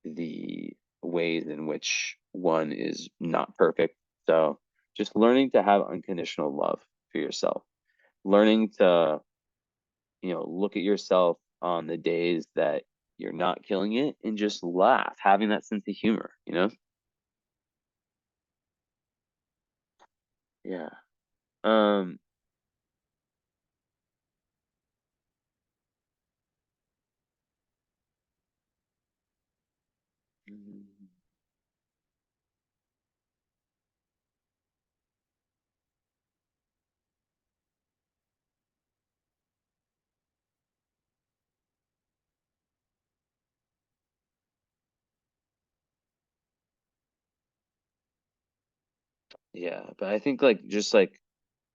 A: the ways in which one is not perfect. So just learning to have unconditional love for yourself, learning to, look at yourself on the days that you're not killing it and just laugh, having that sense of humor. Yeah. Um, yeah, but I think like just like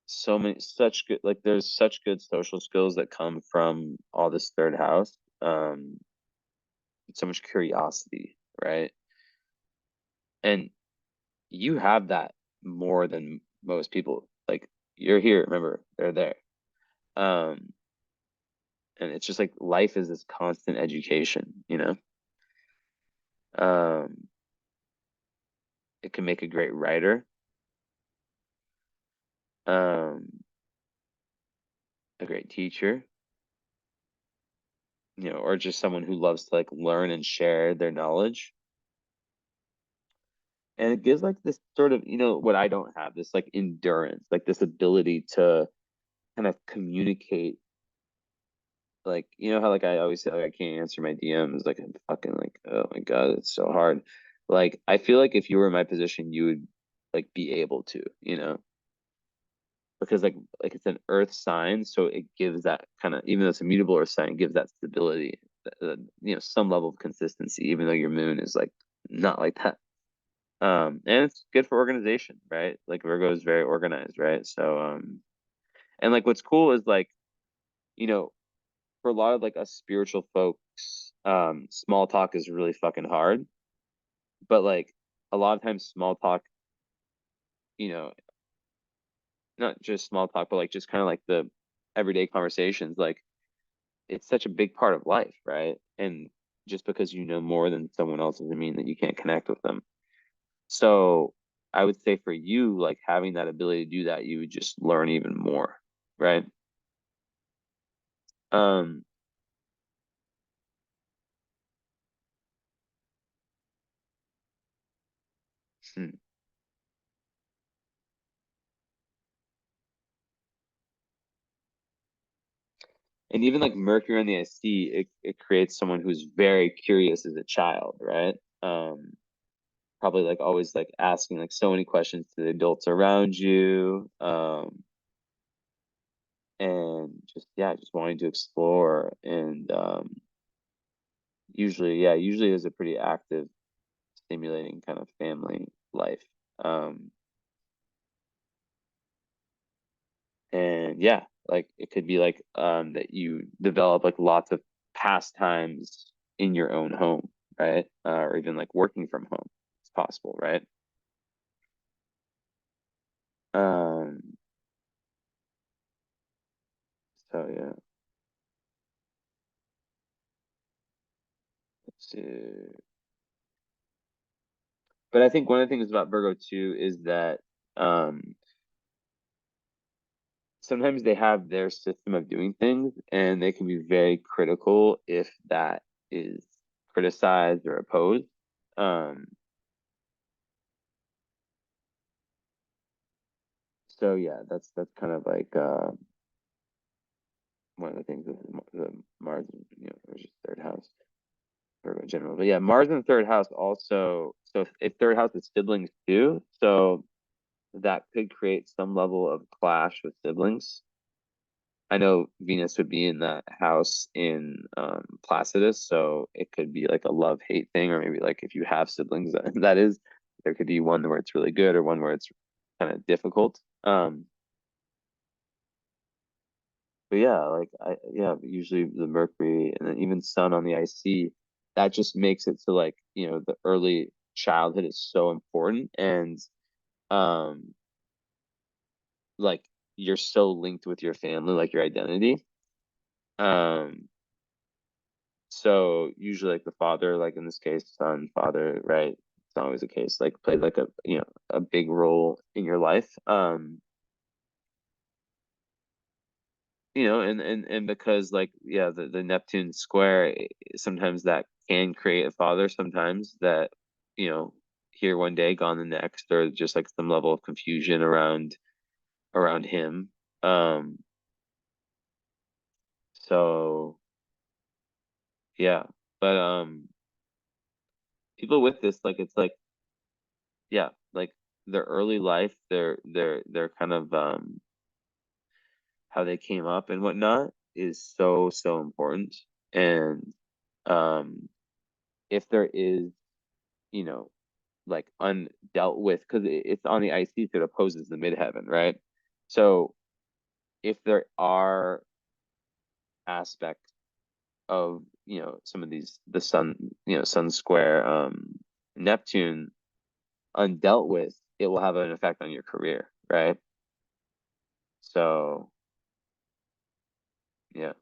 A: so many such good like there's such good social skills that come from all this third house. So much curiosity, right? And you have that more than most people. Like you're here, remember, they're there. Um, and it's just like life is this constant education. Um, it can make a great writer, um, a great teacher, or just someone who loves to like learn and share their knowledge. And it gives like this sort of, what I don't have, this like endurance, like this ability to kind of communicate. Like, how like I always say like I can't answer my DMs, like I'm fucking like, oh my God, it's so hard. Like I feel like if you were in my position, you would like be able to, because like it's an earth sign, so it gives that kind of, even though it's a mutable earth sign, it gives that stability, some level of consistency, even though your moon is like not like that. And it's good for organization, right? Like Virgo is very organized, right? So and like what's cool is like, you know, for a lot of like us spiritual folks, small talk is really fucking hard. But like a lot of times small talk, you know, not just small talk, but like just kind of like the everyday conversations. Like it's such a big part of life, right? And just because you know more than someone else doesn't mean that you can't connect with them. So I would say for you, like having that ability to do that, you would just learn even more, right? Um, hmm. And even like Mercury on the IC, it creates someone who's very curious as a child, right? Probably like always like asking like so many questions to the adults around you, and just yeah, just wanting to explore. And usually, yeah, usually is a pretty active, stimulating kind of family life. Um, and yeah, like it could be like that you develop like lots of pastimes in your own home, right? Or even like working from home. It's possible, right? Um, so yeah, let's see. But I think one of the things about Virgo too is that um sometimes they have their system of doing things and they can be very critical if that is criticized or opposed. Um, so yeah, that's kind of like one of the things with the Mars, or just third house or in general. But yeah, Mars in the third house also. So if third house is siblings too, so that could create some level of clash with siblings. I know Venus would be in that house in Placidus, so it could be like a love-hate thing, or maybe like if you have siblings, that is, there could be one where it's really good or one where it's kind of difficult. But yeah, like yeah, usually the Mercury and then even Sun on the IC, that just makes it so like, the early childhood is so important and um like you're so linked with your family, like your identity. Um So usually like the father, like in this case, son, father, right? It's not always the case, like played like a big role in your life. And because like yeah, the Neptune square sometimes that can create a father, sometimes that, here one day, gone the next, or just like some level of confusion around him. Um, so yeah. But people with this, like it's like yeah, like their early life, their kind of how they came up and whatnot is so so important. And um if there is, you know, like undealt with, because it's on the IC, so it opposes the midheaven, right? So if there are aspects of, some of these the sun, sun square Neptune undealt with, it will have an effect on your career, right? So yeah.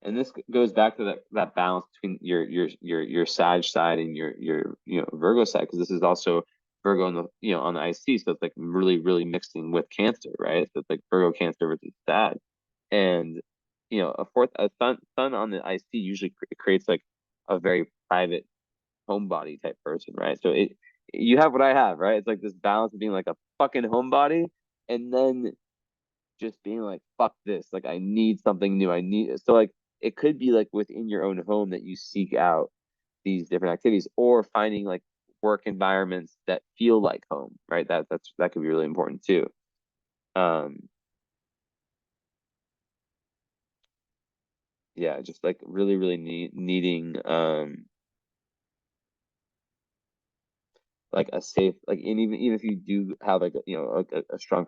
A: And this goes back to that balance between your Sag side and your Virgo side, because this is also Virgo on the on the IC, so it's like really really mixing with Cancer, right? So it's like Virgo Cancer versus Sag, and a sun on the IC usually creates like a very private homebody type person, right? So you have what I have, right? It's like this balance of being like a fucking homebody, and then just being like, fuck this. Like, I need something new. I need so like it could be like within your own home that you seek out these different activities, or finding like work environments that feel like home, right? That could be really important too. Um, yeah, just like really, really needing like a safe, like, and even if you do have like a strong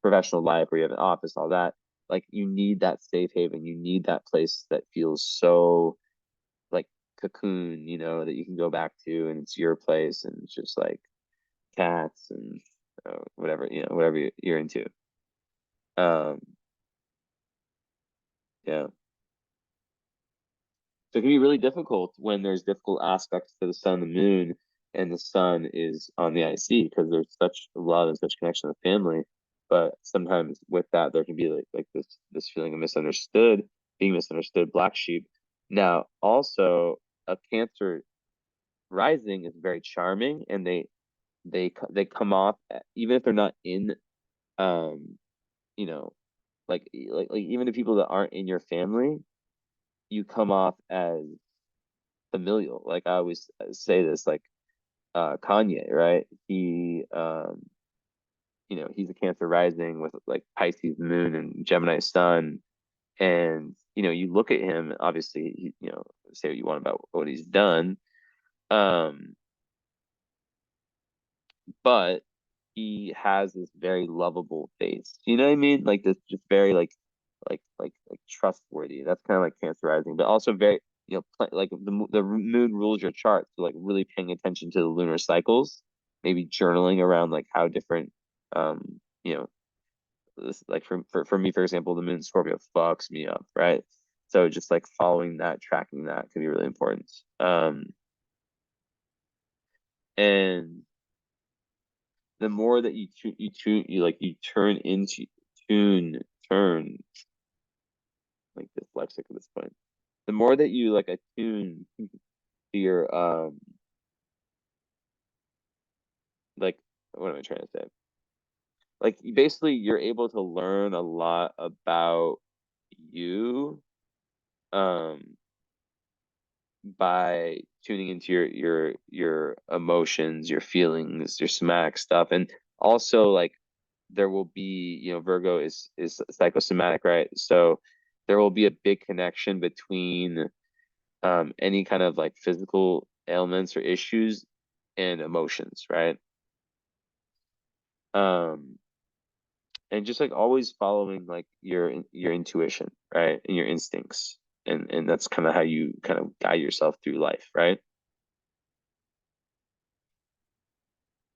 A: professional life where you have an office, all that, like you need that safe haven. You need that place that feels so like cocoon, that you can go back to, and it's your place, and it's just like cats and whatever, whatever you're into. Um, yeah. So it can be really difficult when there's difficult aspects to the sun and the moon, and the sun is on the IC because there's such love and such connection with family. But sometimes with that, there can be like this feeling of misunderstood, being misunderstood, black sheep. Now, also a Cancer rising is very charming, and they come off even if they're not in um you know like even the people that aren't in your family, you come off as familial. Like I always say this, like Kanye, right? He's a Cancer rising with like Pisces moon and Gemini sun, and you look at him. Obviously, say what you want about what he's done, um, but he has this very lovable face. You know what I mean? Like this, just very like trustworthy. That's kind of like Cancer rising, but also very like the moon rules your chart. So like really paying attention to the lunar cycles, maybe journaling around like how different um you know this, like for me, for example, the moon Scorpio fucks me up, right? So just like following that, tracking that can be really important. And the more that you turn into turn like dyslexic at this point. The more that you like attune to your like what am I trying to say? Like basically you're able to learn a lot about you um by tuning into your emotions, your feelings, your somatic stuff. And also like there will be, Virgo is psychosomatic, right? So there will be a big connection between any kind of like physical ailments or issues and emotions, right? Um, and just like always following like your intuition, right? And your instincts. And that's kind of how you kind of guide yourself through life, right?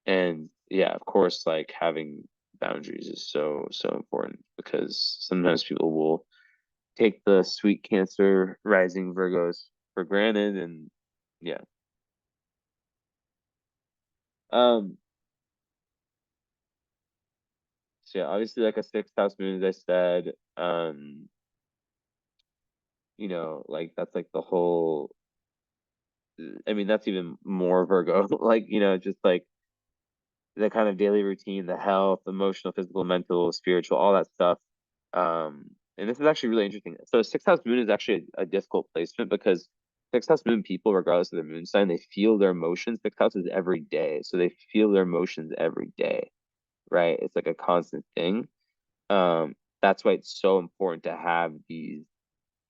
A: And yeah, of course, like having boundaries is so important because sometimes people will take the sweet Cancer rising Virgos for granted, and yeah. Um, so yeah, obviously like a sixth house moon, as I said, like that's like the whole, I mean, that's even more Virgo, like, just like the kind of daily routine, the health, emotional, physical, mental, spiritual, all that stuff. And this is actually really interesting. So sixth house moon is actually a difficult placement because sixth house moon people, regardless of their moon sign, they feel their emotions. Sixth house is every day. So they feel their emotions every day, right? It's like a constant thing. That's why it's so important to have these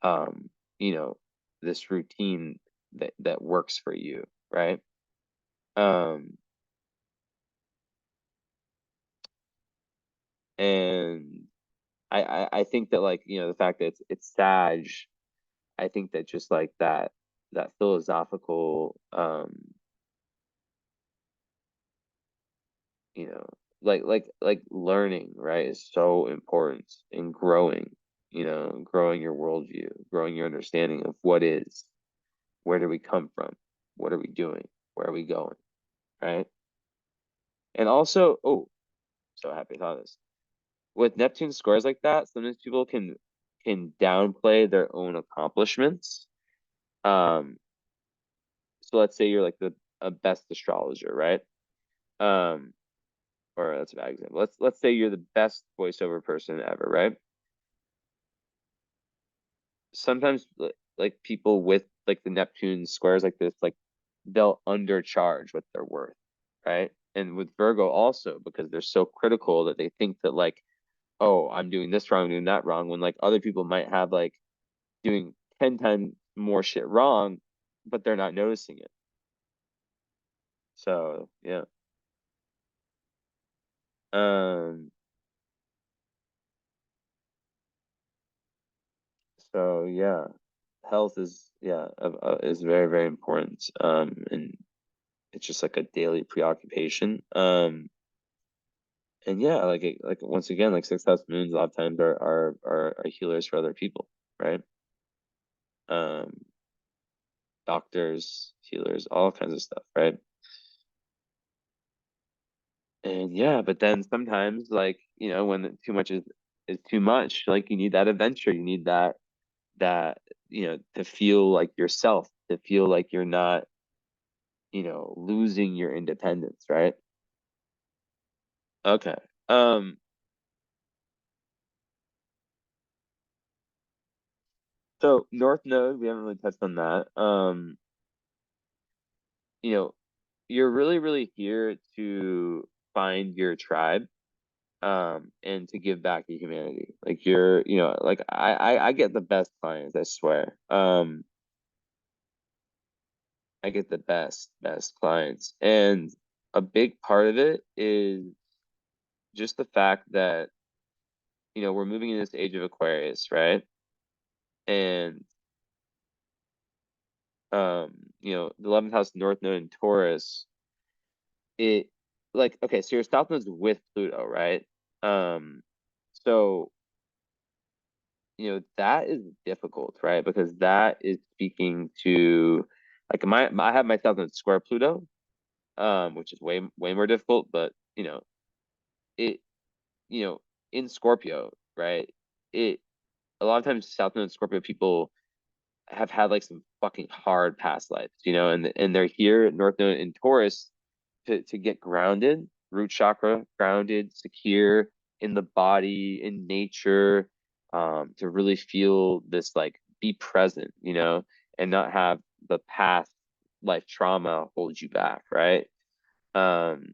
A: um, you know, this routine that works for you, right? Um, and I think that like, the fact that it's Sag, I think that just like that philosophical you know, like learning, right, is so important in growing, growing your worldview, growing your understanding of what is, where do we come from, what are we doing, where are we going, right? And also, oh, so happy I thought of this. With Neptune scores like that, sometimes people can downplay their own accomplishments. Um, so let's say you're like the a best astrologer, right? Um, or that's a bad example. Let's say you're the best voiceover person ever, right? Sometimes like people with like the Neptune squares like this, like they'll undercharge what they're worth, right? And with Virgo also, because they're so critical that they think that like, oh, I'm doing this wrong, doing that wrong, when like other people might have like doing 10 times more shit wrong, but they're not noticing it. So yeah. Um, so yeah, health is, yeah, is very, very important. And it's just like a daily preoccupation. And yeah, like once again, like 6,000 moons a lot of times are healers for other people, right? Um, doctors, healers, all kinds of stuff, right? And yeah, but then sometimes, like, when too much is too much, like you need that adventure, you need that to feel like yourself, to feel like you're not losing your independence, right? Okay. um so North Node, we haven't really touched on that. You know you're really here to find your tribe, and to give back to humanity. Like you're like I get the best clients, I swear. I get the best clients, and a big part of it is just the fact that we're moving in this age of Aquarius, right? And the 11th house North Node in Taurus, it like, okay, so your South Node's with Pluto, right? So that is difficult, right? Because that is speaking to, like, I have my South Node square Pluto, which is way more difficult, but it you know in Scorpio, right? It A lot of times South Node Scorpio people have had like some fucking hard past lives, and they're here at North Node in Taurus to get grounded, root chakra, grounded, secure in the body, in nature, to really feel this, like, be present, and not have the past life trauma hold you back, right? Um,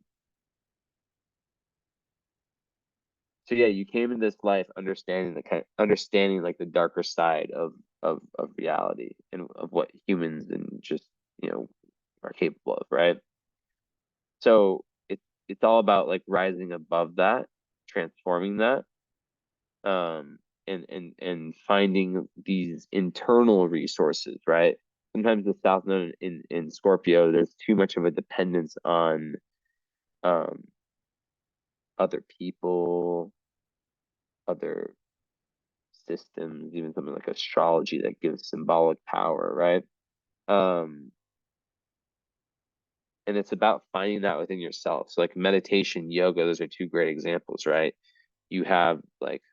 A: so yeah, you came in this life understanding like the darker side of reality and of what humans and just you know are capable of, right? So it's all about like rising above that, transforming that, um, and finding these internal resources, right? Sometimes the South Node in Scorpio, there's too much of a dependence on um other people, other systems, even something like astrology that gives symbolic power, right? Um, and it's about finding that within yourself. So like meditation, yoga, those are two great examples, right? You have like,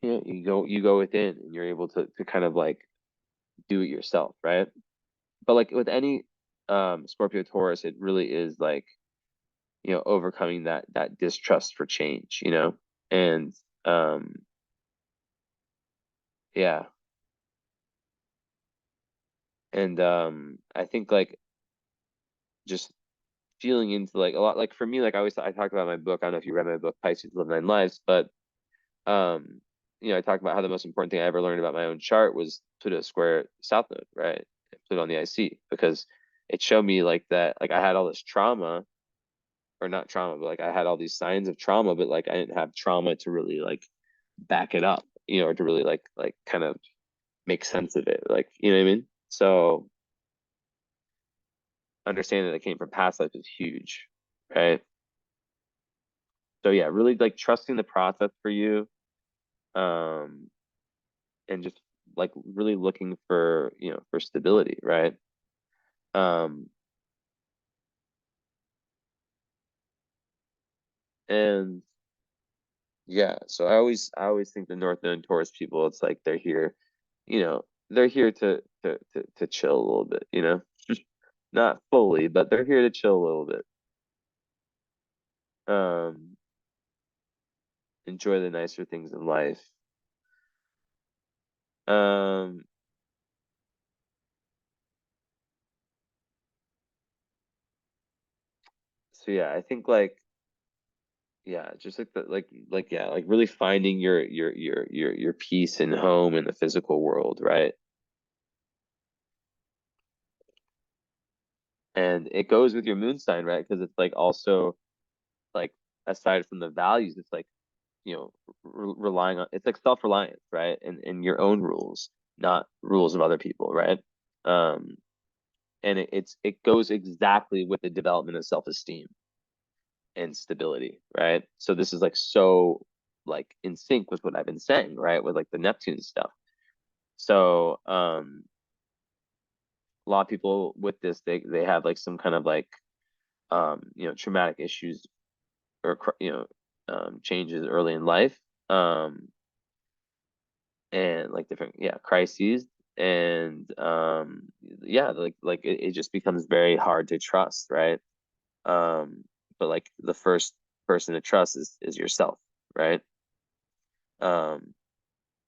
A: you go within and you're able to kind of like do it yourself, right? But like with any Scorpio Taurus, it really is like, overcoming that distrust for change, and um yeah, and I think like just feeling into like a lot, like for me, like I talk about my book. I don't know if you read my book, Pisces Live Nine Lives, but um I talk about how the most important thing I ever learned about my own chart was Pluto square South Node, right? Pluto on the IC, because it showed me like that, like I had all this trauma, or not trauma, but like I had all these signs of trauma, but like I didn't have trauma to really like back it up, or to really like kind of make sense of it, like, what I mean? So understanding that it came from past life is huge, right? So yeah, really like trusting the process for you, um, and just like really looking for stability, right? Um, and yeah, so I always think the North Node Taurus people, it's like they're here to chill a little bit, not fully, but they're here to chill a little bit. Um, Enjoy the nicer things in life. Um, so yeah, I think like, yeah, just like yeah, like really finding your peace and home in the physical world, right? And it goes with your moon sign, right? Because it's like also like, aside from the values, it's like, you know relying on, it's like self-reliance, right? And your own rules, not rules of other people, right? um and it goes exactly with the development of self-esteem and stability, right? So this is like so like in sync with what I've been saying, right? With like the Neptune stuff. So a lot of people with this, they have like some kind of like traumatic issues or changes early in life, and like different crises, and like it just becomes very hard to trust, right? But like the first person to trust is yourself, right? um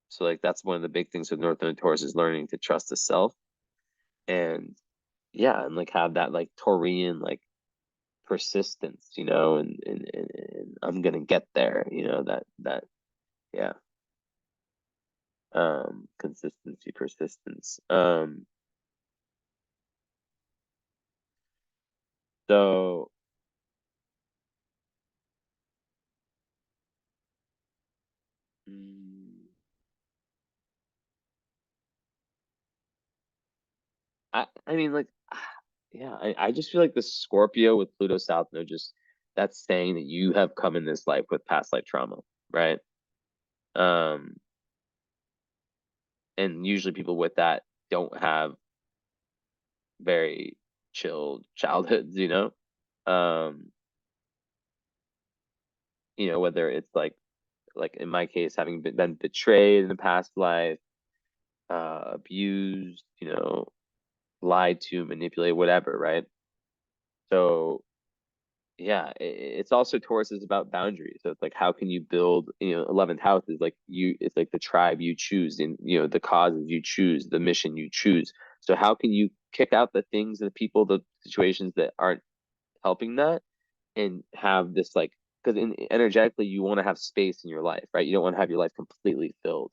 A: so like that's one of the big things with North Node Taurus is learning to trust the self, and and like have that like Taurian like persistence, and I'm gonna get there, that yeah consistency, persistence. So mm, I mean like yeah, I just feel like the Scorpio with Pluto South Node, just that's saying that you have come in this life with past life trauma, right? um and usually people with that don't have very chilled childhoods, um whether it's like in my case, having been betrayed in the past life, abused, lied to, manipulated, whatever, right? So yeah, it's also Taurus is about boundaries. So it's like, how can you build, 11th house is like it's like the tribe you choose, and the causes you choose, the mission you choose. So how can you kick out the things, the people, the situations that aren't helping that, and have this like, because energetically you want to have space in your life, right? You don't want to have your life completely filled.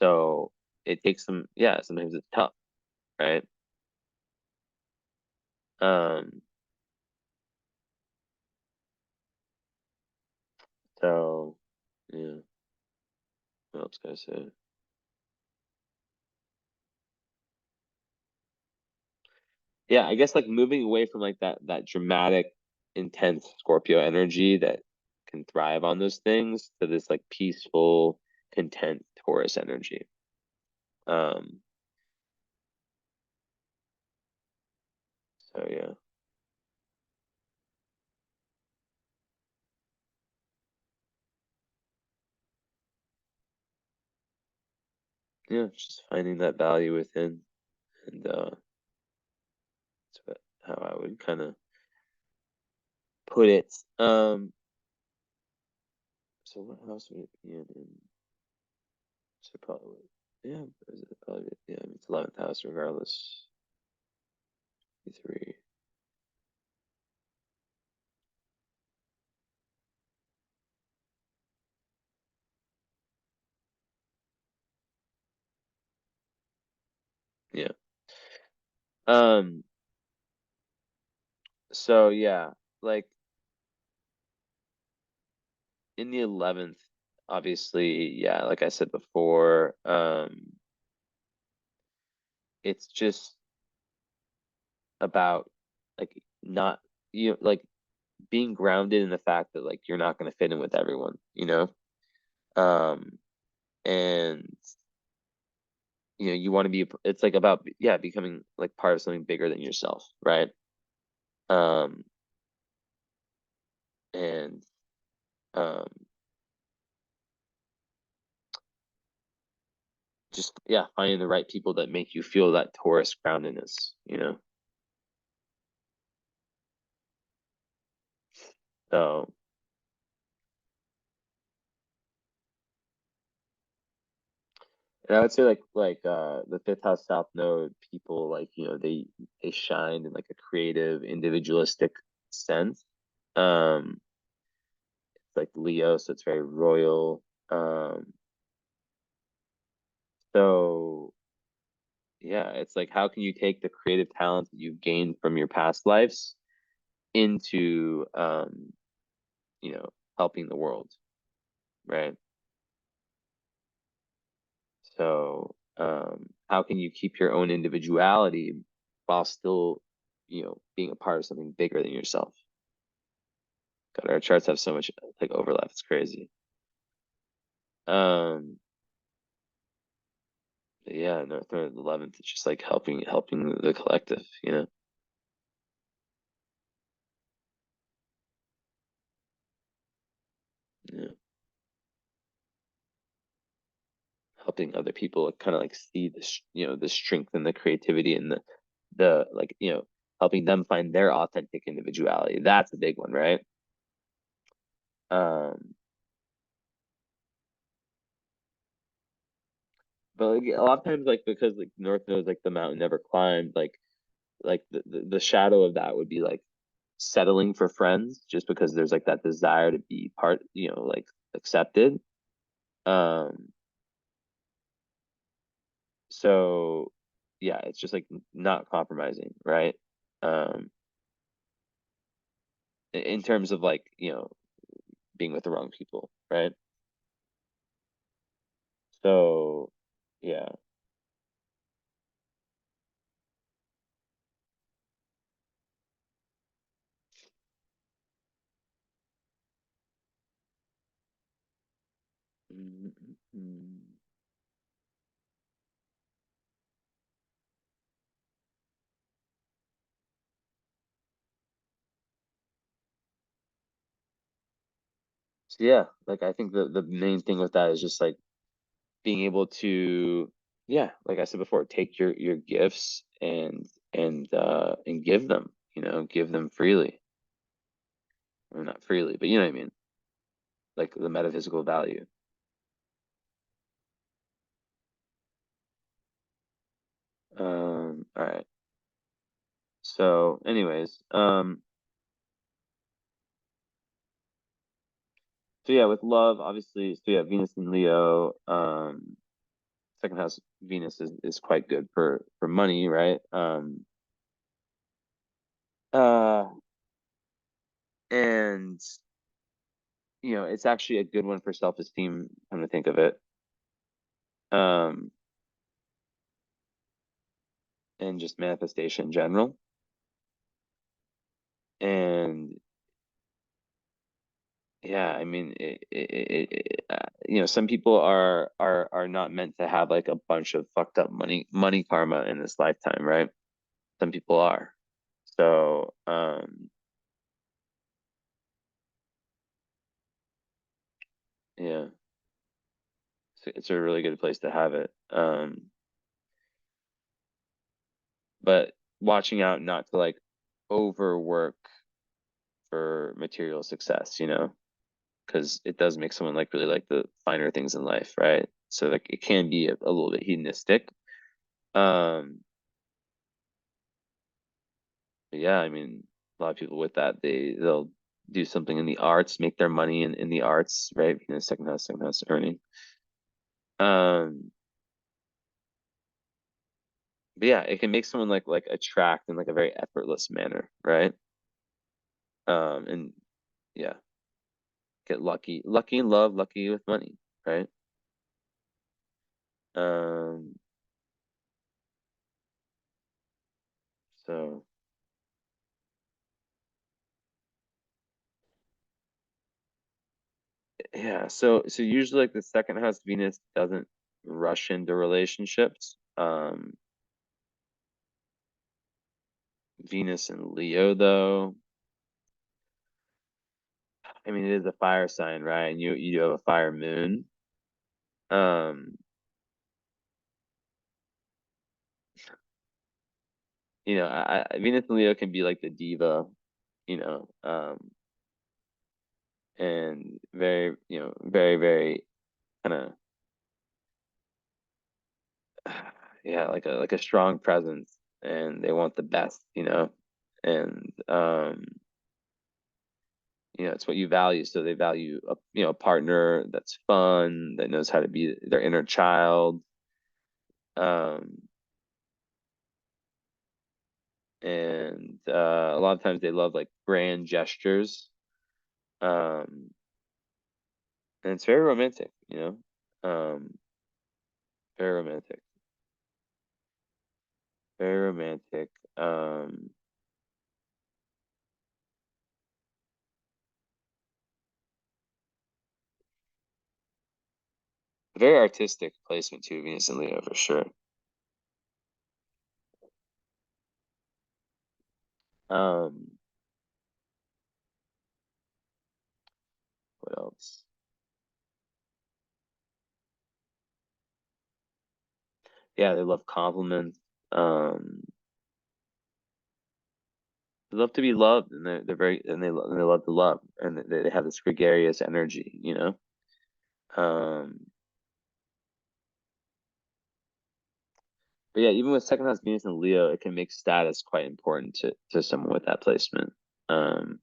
A: So it takes some, sometimes it's tough, right? Um, so yeah, what else can I say? Yeah, I guess like moving away from like that dramatic, intense Scorpio energy that can thrive on those things to this like peaceful, content Taurus energy. Um, so yeah, just finding that value within, and that's how I would kind of put it. So what house would it be in? So probably, yeah, is it probably, yeah, I mean, it's 11th house regardless. 3. Yeah. Um, so yeah, like in the 11th, obviously, yeah, like I said before, it's just about like not, like being grounded in the fact that like you're not going to fit in with everyone, and you want to be, it's like about, becoming like part of something bigger than yourself, right? um and um just finding the right people that make you feel that Taurus groundedness. So, and I would say the fifth house South Node people, like they shine in like a creative, individualistic sense. It's like Leo, so it's very royal. So yeah, it's like, how can you take the creative talents that you've gained from your past lives into helping the world, right? So how can you keep your own individuality while still, being a part of something bigger than yourself. God, our charts have so much like overlap. It's crazy. Um, yeah, North Node 11th. It's just like helping the collective. Yeah, helping other people kind of like see the strength and the creativity and the like helping them find their authentic individuality. That's a big one, right? Um, but like a lot of times, like because like North Node is like the mountain never climbed, like the shadow of that would be like settling for friends just because there's like that desire to be part, like accepted. Um, so yeah, it's just like not compromising, right? Um, in terms of like, being with the wrong people, right? So yeah. Mm-hmm. So yeah, like I think the main thing with that is just like being able to, yeah, like I said before, take your gifts and give them, give them freely. Or not freely, but you know what I mean? Like the metaphysical value. All right. So anyways, so yeah, with love, obviously, so yeah, Venus and Leo, second house Venus is quite good for money, right? Uh and it's actually a good one for self-esteem, come to think of it. Um and just manifestation in general. And yeah, I mean, some people are not meant to have like a bunch of fucked up money karma in this lifetime, right? Some people are. So, yeah, it's a really good place to have it. But watching out not to like overwork for material success, because it does make someone like really like the finer things in life, right? So like it can be a little bit hedonistic. Um, but yeah, I mean, a lot of people with that they'll do something in the arts, make their money in the arts, right? Second house earning. Um, but yeah, it can make someone like attract in like a very effortless manner, right? And yeah, get lucky in love, lucky with money, right? Um, so yeah, so usually like the second house Venus doesn't rush into relationships. Venus and Leo though, I mean it is a fire sign, right? And you have a fire moon. Um, Venus and Leo can be like the diva, you know, um, and very, very, very kind of yeah, like a strong presence, and they want the best, and it's what you value. So they value a partner that's fun, that knows how to be their inner child. Um, and a lot of times they love like grand gestures. Um, and it's very romantic, very romantic. Very romantic. Very artistic placement too, Venus and Leo for sure. Um, what else? Yeah, they love compliments. They love to be loved, and they're very and they love to love, and they have this gregarious energy, you know. Um, but yeah, even with second house Venus and Leo, it can make status quite important to someone with that placement. Um,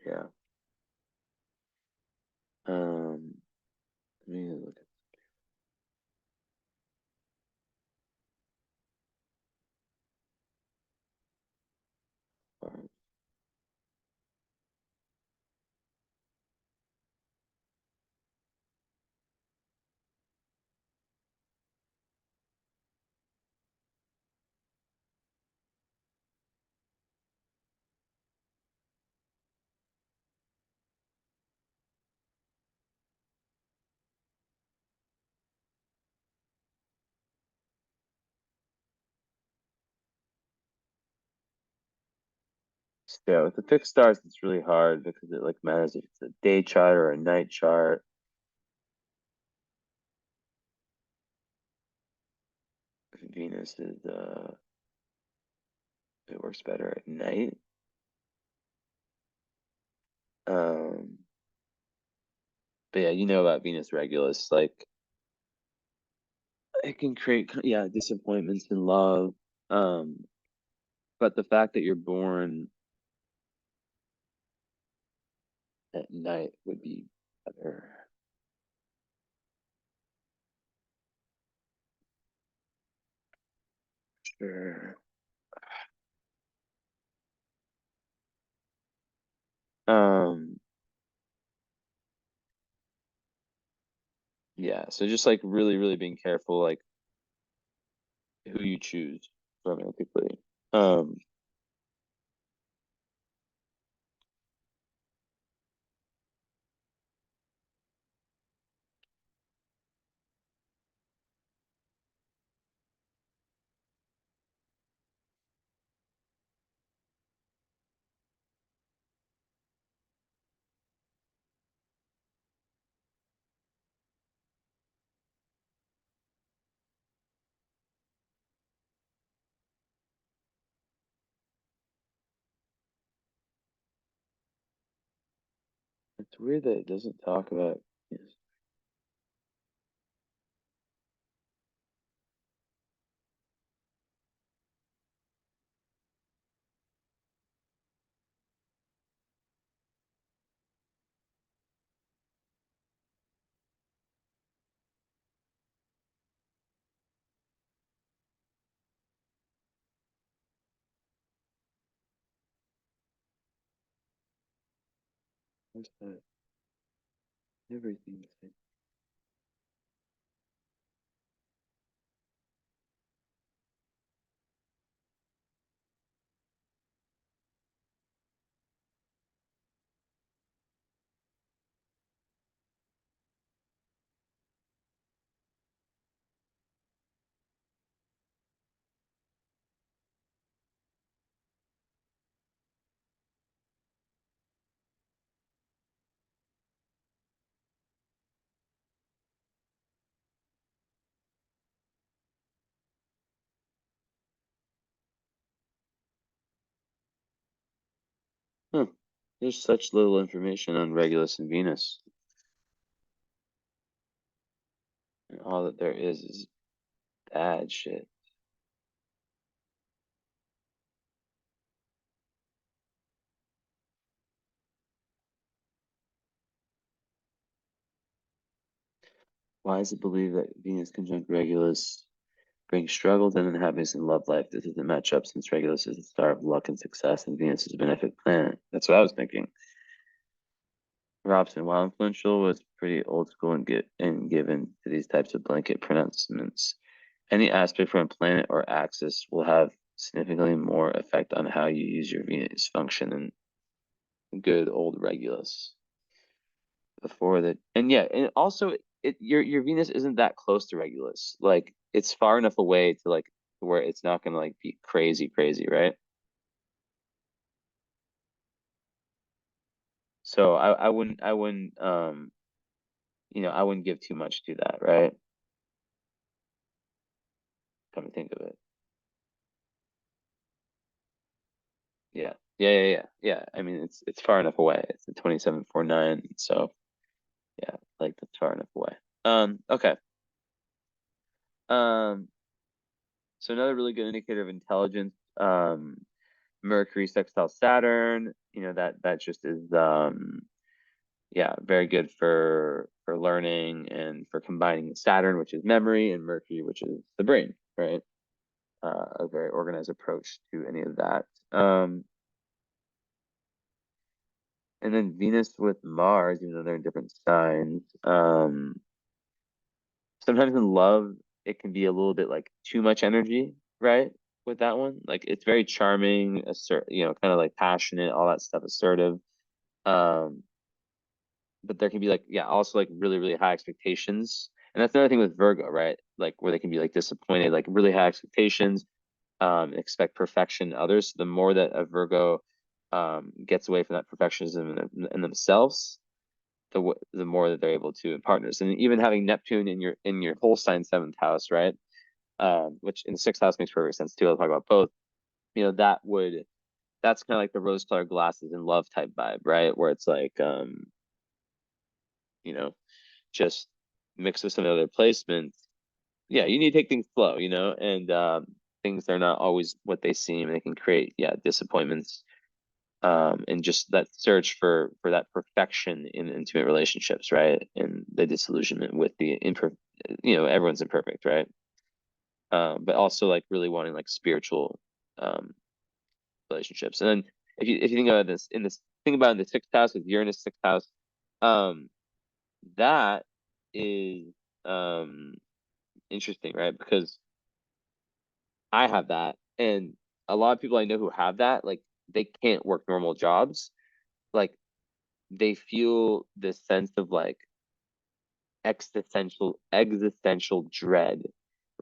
A: yeah. Um, let me look at yeah, with the fixed stars, it's really hard because it like matters if it's a day chart or a night chart. Venus is it works better at night. Um, but yeah, you know about Venus Regulus, like it can create yeah disappointments in love. Um, but the fact that you're born at night would be better. Sure. Um, yeah, so just like really, really being careful, like who you choose romantically. Um, it's weird that it doesn't talk about. Yes. Where's that? Everything. Huh. There's such little information on Regulus and Venus. And all that there is bad shit. Why is it believed that Venus conjunct Regulus brings struggles and unhappiness in love life? This doesn't match up since Regulus is the star of luck and success and Venus is a benefic planet. That's what I was thinking. Robson, while influential, was pretty old school and given to these types of blanket pronouncements. Any aspect from a planet or axis will have significantly more effect on how you use your Venus function than good old Regulus. Before that, and yeah, and also your Venus isn't that close to Regulus. Like it's far enough away to like where it's not gonna like be crazy, crazy, right? So I wouldn't give too much to that, right? Come to think of it. Yeah. Yeah. I mean, it's far enough away. It's a 2749, so yeah, like that's far enough away. Okay. Um, so another really good indicator of intelligence, Mercury sextile Saturn, that just is yeah, very good for learning and for combining Saturn, which is memory, and Mercury, which is the brain, right? A very organized approach to any of that. And then Venus with Mars, even though they're in different signs. Sometimes in love, it can be a little bit like too much energy, right? With that one, like it's very charming, kind of like passionate, all that stuff, assertive. Um, but there can be like, yeah, also like really, really high expectations. And that's another thing with Virgo, right? Like where they can be like disappointed, like really high expectations, expect perfection in others. So the more that a Virgo gets away from that perfectionism in themselves, the more that they're able to in partners. And even having Neptune in your whole sign seventh house, right? Which in the sixth house makes perfect sense too. I'll talk about both. That's kind of like the rose-colored glasses in love type vibe, right? Where it's like you know, just mixed with some other placements. Yeah, you need to take things slow, and things are not always what they seem. They can create, yeah, disappointments, and just that search for that perfection in intimate relationships, right? And the disillusionment with the imperfect, everyone's imperfect, right? But also like really wanting like spiritual um relationships. And then if you think about this think about in the sixth house with Uranus sixth house, um, that is um interesting, right? Because I have that, and a lot of people I know who have that, like they can't work normal jobs. Like they feel this sense of like existential dread,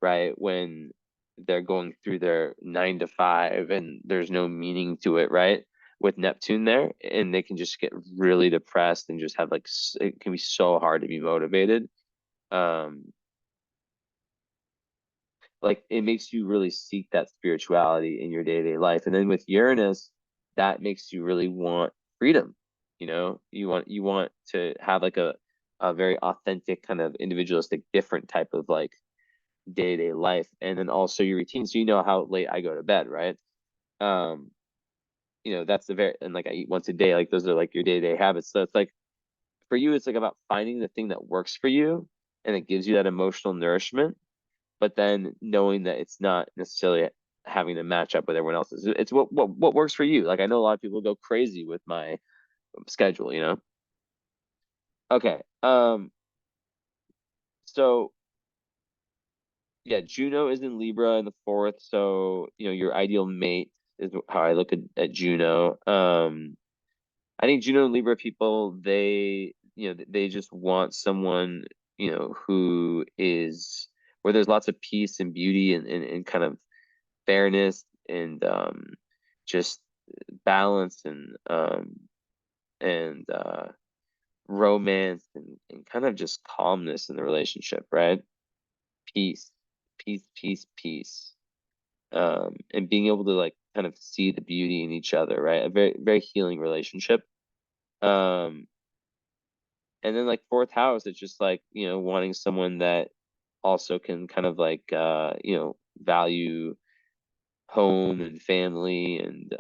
A: right? When they're going through their 9 to 5 and there's no meaning to it, right? With Neptune there, and they can just get really depressed and just have like it can be so hard to be motivated. Um, like it makes you really seek that spirituality in your day-to-day life. And then with Uranus, that makes you really want freedom. You want to have like a very authentic kind of individualistic, different type of like day-to-day life. And then also your routine. So you know how late I go to bed, right? Um, that's the very and like I eat once a day, like those are like your day-to-day habits. So it's like for you, it's like about finding the thing that works for you and it gives you that emotional nourishment, but then knowing that it's not necessarily having to match up with everyone else's. It's what works for you. Like I know a lot of people go crazy with my schedule. Okay. So yeah, Juno is in Libra in the fourth, so your ideal mate is how I look at Juno. I think Juno and Libra people, they just want someone, who is where there's lots of peace and beauty and kind of fairness and just balance and romance and kind of just calmness in the relationship, right? Peace, peace, peace, peace. And being able to like kind of see the beauty in each other, right? A very, very healing relationship. Um, and then like fourth house, it's just like, wanting someone that also can kind of like value home and family and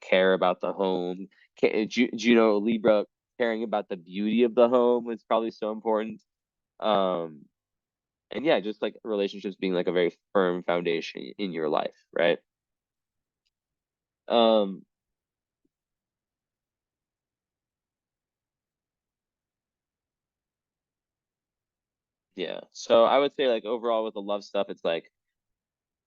A: care about the home. Juno Libra caring about the beauty of the home is probably so important. Um, and yeah, just like relationships being like a very firm foundation in your life, right? Um, Yeah. So I would say like overall with the love stuff, it's like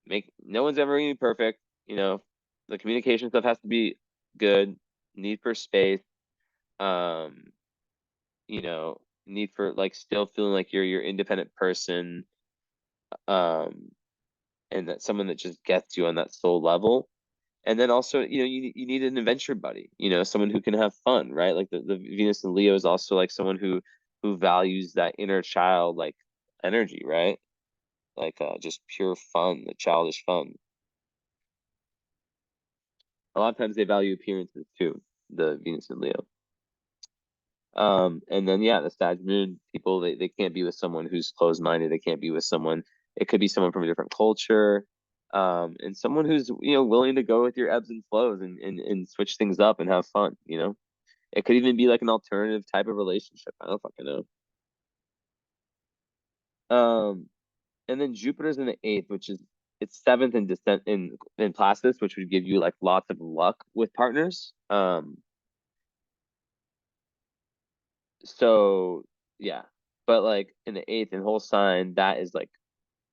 A: make no one's ever gonna be perfect, you know. The communication stuff has to be good, need for space, um, you know, need for like still feeling like you're your independent person, um, and that someone that just gets you on that soul level. And then also, you know, you need an adventure buddy, you know, someone who can have fun, right? Like the Venus and Leo is also like someone who values that inner child like energy, right? Like just pure fun, the childish fun. A lot of times they value appearances too, the Venus and Leo. And then yeah, the Sag Moon people they can't be with someone who's closed minded. They can't be with someone. It could be someone from a different culture, and someone who's you know willing to go with your ebbs and flows and switch things up and have fun. You know, it could even be like an alternative type of relationship. I don't fucking know. And then Jupiter's in the eighth, which is it's seventh in descent in Placidus, which would give you like lots of luck with partners. So yeah, but like in the eighth and whole sign, that is like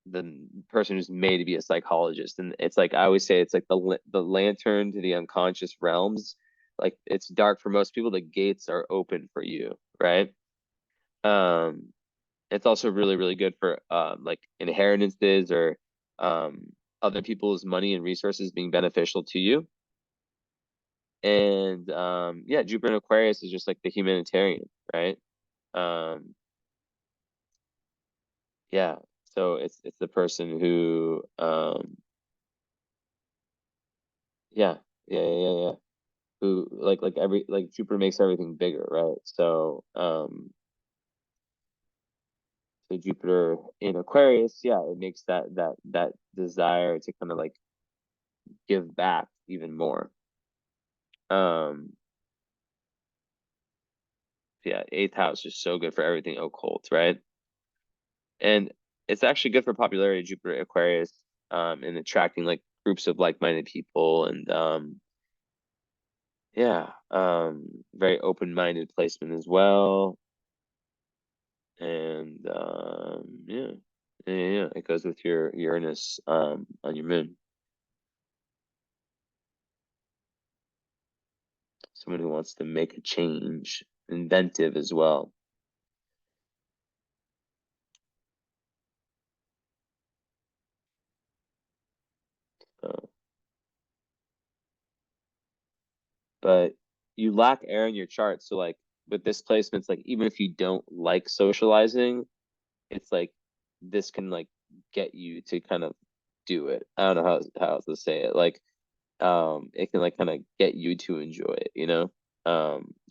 A: the person who's made to be a psychologist, and it's like I always say, it's like the lantern to the unconscious realms. Like it's dark for most people, the gates are open for you, right? Um, it's also really good for like inheritances or other people's money and resources being beneficial to you. And yeah, Jupiter in Aquarius is just like the humanitarian, right? Um, yeah, so it's the person who yeah, yeah. Who like every like Jupiter makes everything bigger, right? So Jupiter in Aquarius, yeah, it makes that desire to kind of like give back even more. Um yeah, eighth house is so good for everything occult, right? And it's actually good for popularity, Jupiter Aquarius, and attracting like groups of like-minded people and yeah, very open-minded placement as well. And yeah. Yeah, it goes with your Uranus on your moon. Someone who wants to make a change, inventive as well. So, but you lack air in your chart, so like with this placement, it's like even if you don't like socializing, it's like this can like get you to kind of do it. I don't know how to say it. Like it can like kind of get you to enjoy it, you know?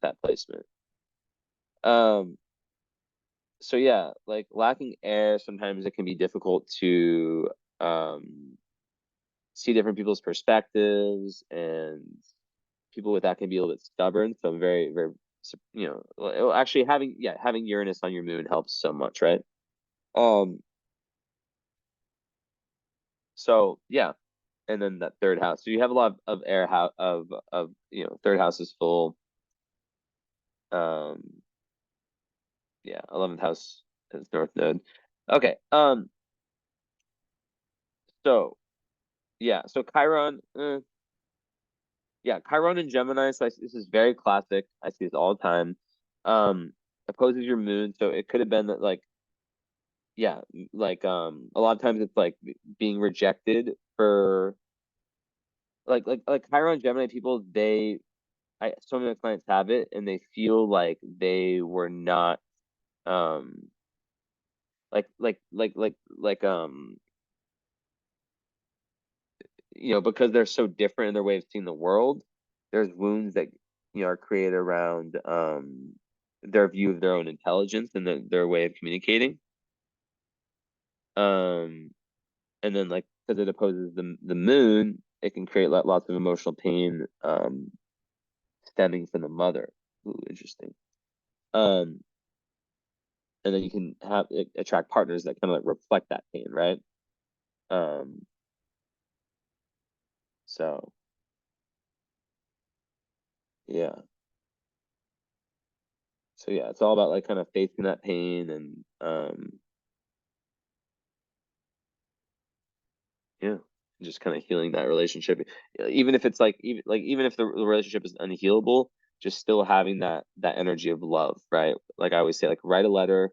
A: That placement. Um so yeah, like lacking air, sometimes it can be difficult to um see different people's perspectives, and people with that can be a little bit stubborn. So I'm very, you know, well, actually having Uranus on your moon helps so much, right? Um, so yeah, and then that third house. So you have a lot of air house of you know, third house is full. Um, yeah, 11th house is North Node. Okay. So yeah, so Chiron, yeah, Chiron and Gemini. So this is very classic. I see this all the time. Um, opposes your moon, so it could have been that like yeah, like a lot of times it's like being rejected for like Chiron Gemini people. So many clients have it, and they feel like they were not um like you know, because they're so different in their way of seeing the world. There's wounds that you know are created around their view of their own intelligence and their way of communicating. Um, and then like because it opposes the moon, it can create lots of emotional pain stemming from the mother. Ooh, interesting. Um, and then you can have attract partners that kind of like reflect that pain, right? Um, so yeah, so yeah, it's all about like kind of facing that pain and Yeah, just kind of healing that relationship. Even if it's like even if the relationship is unhealable, just still having that energy of love, right? Like I always say, like write a letter,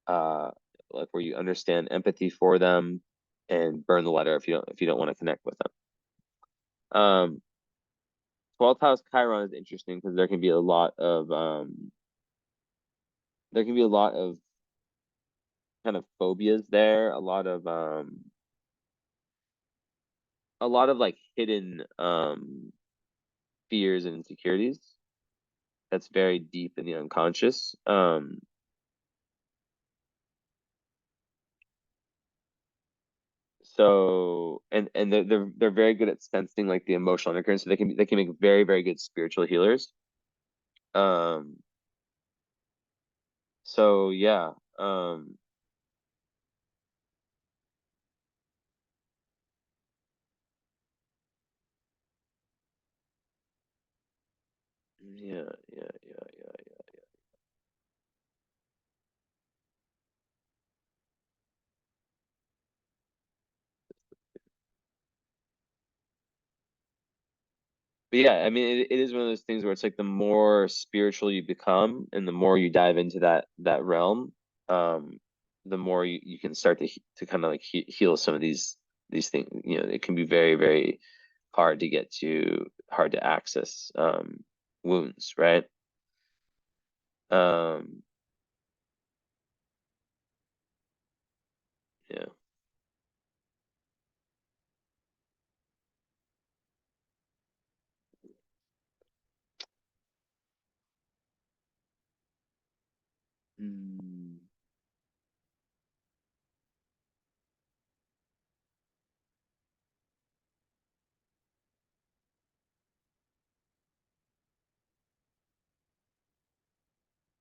A: uh, like where you understand empathy for them, and burn the letter if you don't want to connect with them. 12th house Chiron is interesting because there can be a lot of kind of phobias there, a lot of like hidden fears and insecurities that's very deep in the unconscious. So and they're very good at sensing like the emotional undercurrent, so they can make very very good spiritual healers. Um, so yeah, yeah. But yeah, I mean, it is one of those things where it's like the more spiritual you become, and the more you dive into that realm, um, the more you can start to kind of like heal some of these things. You know, it can be very very hard to access wounds, right? Um, yeah. Mm.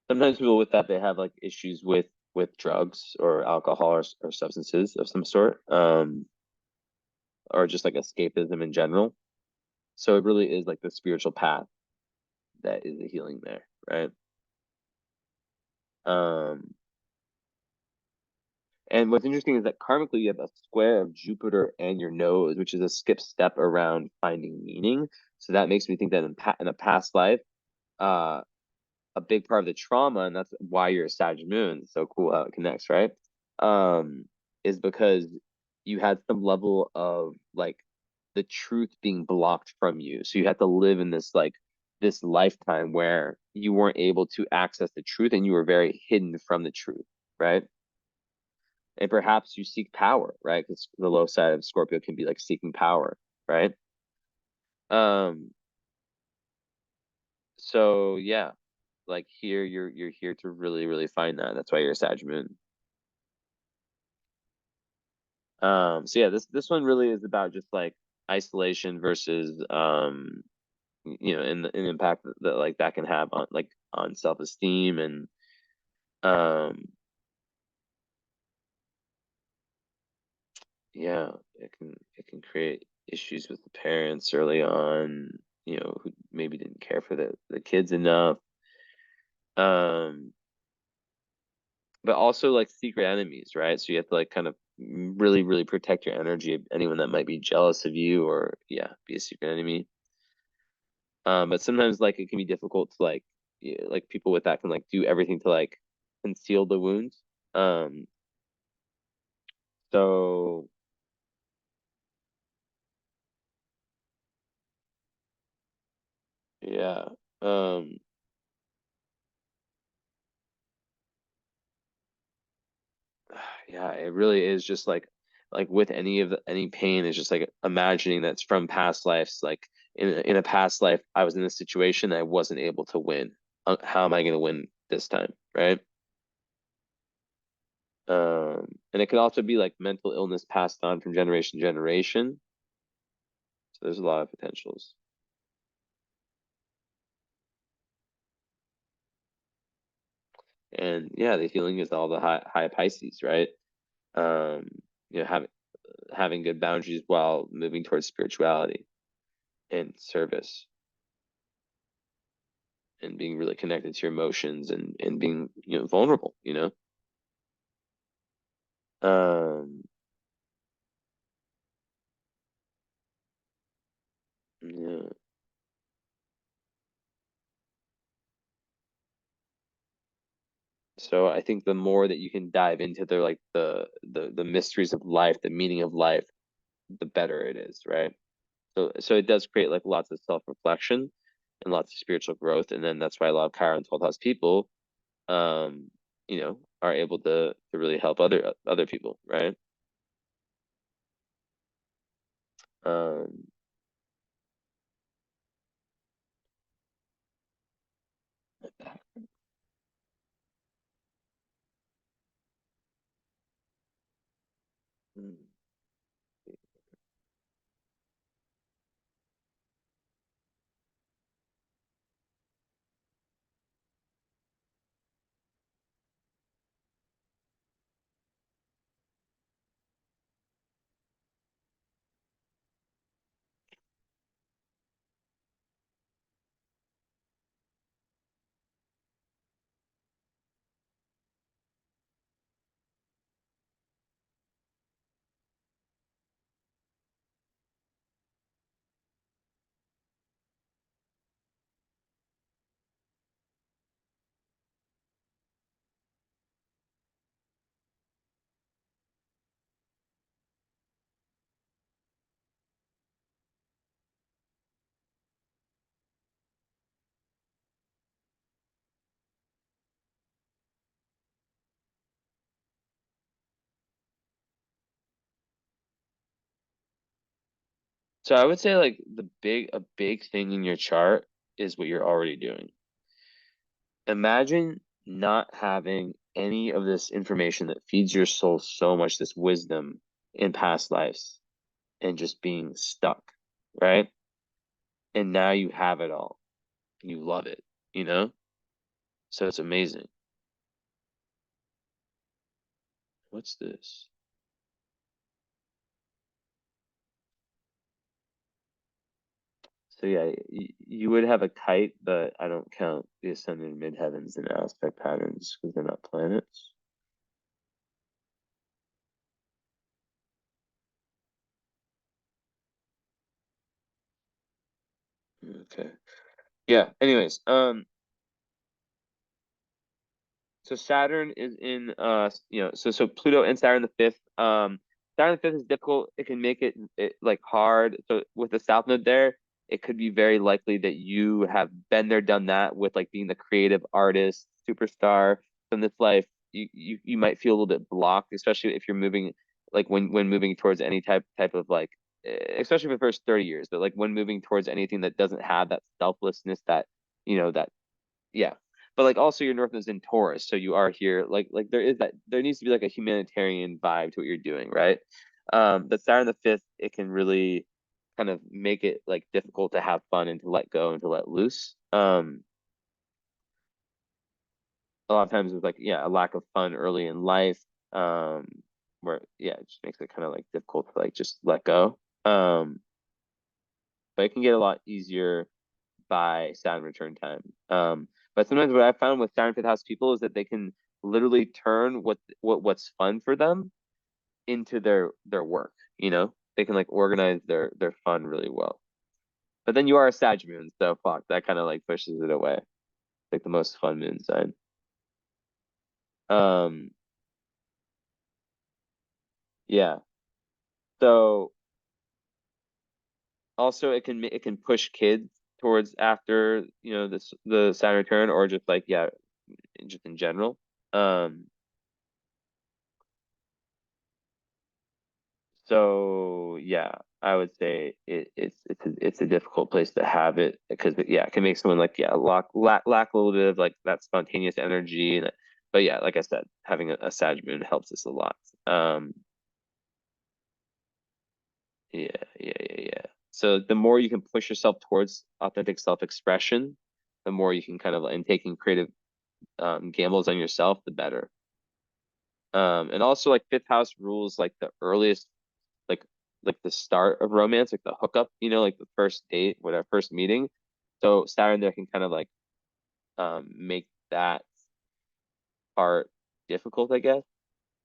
A: Sometimes people with that they have like issues with drugs or alcohol or substances of some sort, or just like escapism in general. So it really is like the spiritual path that is the healing there, right? Um, and what's interesting is that karmically you have a square of Jupiter and your nose, which is a skip step around finding meaning. So that makes me think that in a past life, uh, a big part of the trauma, and that's why you're a Sag moon. So cool how it connects, right? Um, is because you had some level of like the truth being blocked from you. So you had to live in this lifetime where you weren't able to access the truth and you were very hidden from the truth, right? And perhaps you seek power, right? Because the low side of Scorpio can be like seeking power, right? Um, so yeah, like here you're here to really really find that. That's why you're a Sag moon. So yeah, this one really is about just like isolation versus and the impact that like that can have on self-esteem and um yeah, it can create issues with the parents early on, who maybe didn't care for the kids enough. Um, but also like secret enemies, right? So you have to like kind of really, really protect your energy of anyone that might be jealous of you or yeah, be a secret enemy. But sometimes like it can be difficult to like like people with that can like do everything to like conceal the wounds. Um, so yeah. Um, yeah, it really is just like with any pain is just like imagining that's from past lives. Like in a past life, I was in a situation I wasn't able to win. How am I going to win this time, right? And it could also be like mental illness passed on from generation to generation. So there's a lot of potentials. And yeah, the healing is all the high Pisces, right? Um, having good boundaries while moving towards spirituality and service and being really connected to your emotions and being vulnerable. Um, Yeah. So I think the more that you can dive into the like the mysteries of life, the meaning of life, the better it is, right? So it does create like lots of self-reflection and lots of spiritual growth, and then that's why a lot of Chiron 12th house people, um, are able to really help other people, right? Um, mm. So I would say like a big thing in your chart is what you're already doing. Imagine not having any of this information that feeds your soul so much, this wisdom in past lives, and just being stuck, right? And now you have it all. And you love it, you know? So it's amazing. What's this? So yeah, you would have a kite, but I don't count the ascendant midheavens and aspect patterns because they're not planets. Okay. Yeah. Anyways, so Saturn is in so Pluto and Saturn the fifth. Saturn the fifth is difficult. It can make it like hard. So with the South Node there, it could be very likely that you have been there, done that with like being the creative artist, superstar from this life. You might feel a little bit blocked, especially if you're moving like when moving towards any type of like especially for the first 30 years, but like when moving towards anything that doesn't have that selflessness, that yeah. But like also your North is in Taurus, so you are here. Like there needs to be like a humanitarian vibe to what you're doing, right? But Saturn the fifth, it can really kind of make it like difficult to have fun and to let go and to let loose. A lot of times it's like, yeah, a lack of fun early in life. Where yeah, it just makes it kind of like difficult to like just let go. But it can get a lot easier by Saturn return time. But sometimes what I found with Saturn fifth house people is that they can literally turn what's fun for them into their work. They can like organize their fun really well. But then you are a Sag moon, so fuck that kind of like pushes it away. Like the most fun moon sign. Um, yeah. So also it can push kids towards after this the Saturn return or just like yeah just in general. Um, So yeah, I would say it's a difficult place to have it because yeah, it can make someone like yeah lack a little bit of like that spontaneous energy. But yeah, like I said, having a Sag moon helps us a lot. Um, yeah, yeah. So the more you can push yourself towards authentic self-expression, the more you can kind of and taking creative gambles on yourself, the better. And also like fifth house rules like the earliest like the start of romance, like the hookup, like the first date, whatever, first meeting. So Saturn there can kind of like make that part difficult, I guess,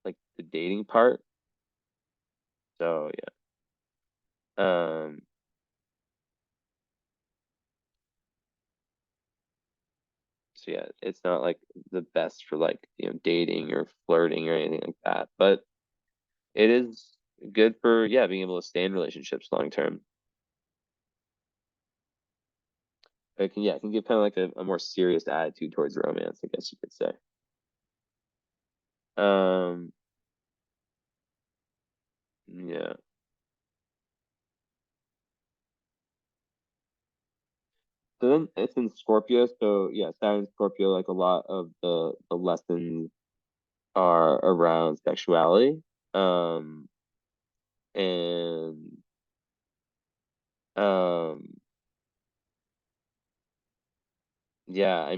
A: like the dating part. So yeah. So yeah, it's not like the best for like, dating or flirting or anything like that. But it is good for, yeah, being able to stay in relationships long term. It can give kind of like a more serious attitude towards romance, I guess you could say. Um, yeah. So then it's in Scorpio. So yeah, Saturn Scorpio, like a lot of the lessons are around sexuality. Um, and um, yeah,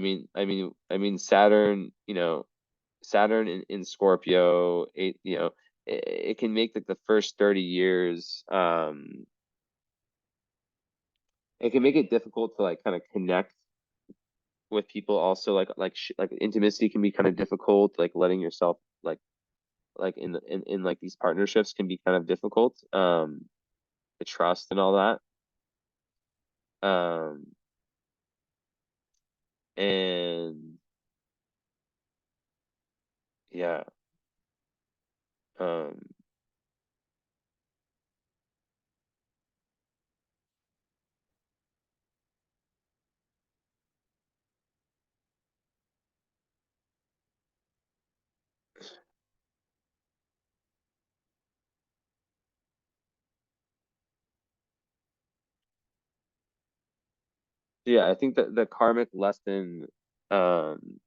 A: Saturn, Saturn in Scorpio, it can make like the first 30 years, it can make it difficult to like kind of connect with people also, like intimacy can be kind of difficult, like letting yourself in like these partnerships can be kind of difficult, the trust and all that, and yeah, um yeah, I think that the karmic lesson, um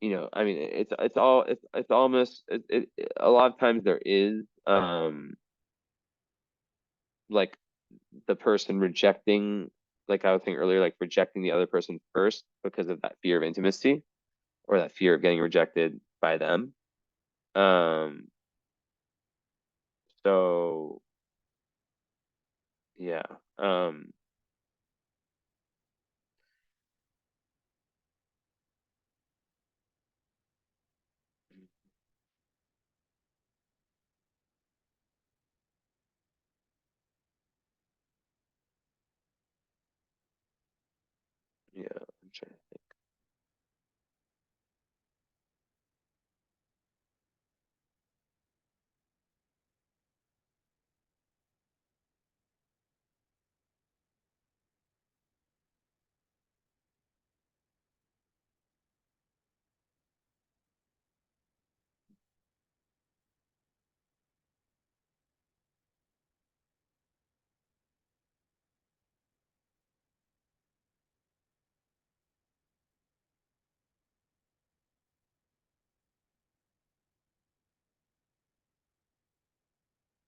A: it's almost a lot of times there is, like the person rejecting, like I was saying earlier, like rejecting the other person first because of that fear of intimacy or that fear of getting rejected by them. Um, so yeah, um, yeah, I'm trying to think.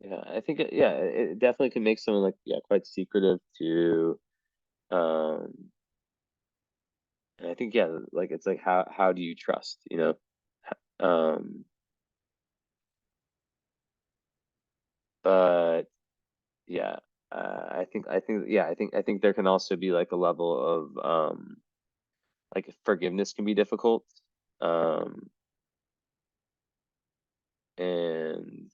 A: Yeah, I think it definitely can make someone like, yeah, quite secretive too. Um, and I think, yeah, like it's like how do you trust, Um, but yeah, I think there can also be like a level of, like forgiveness can be difficult. Um, and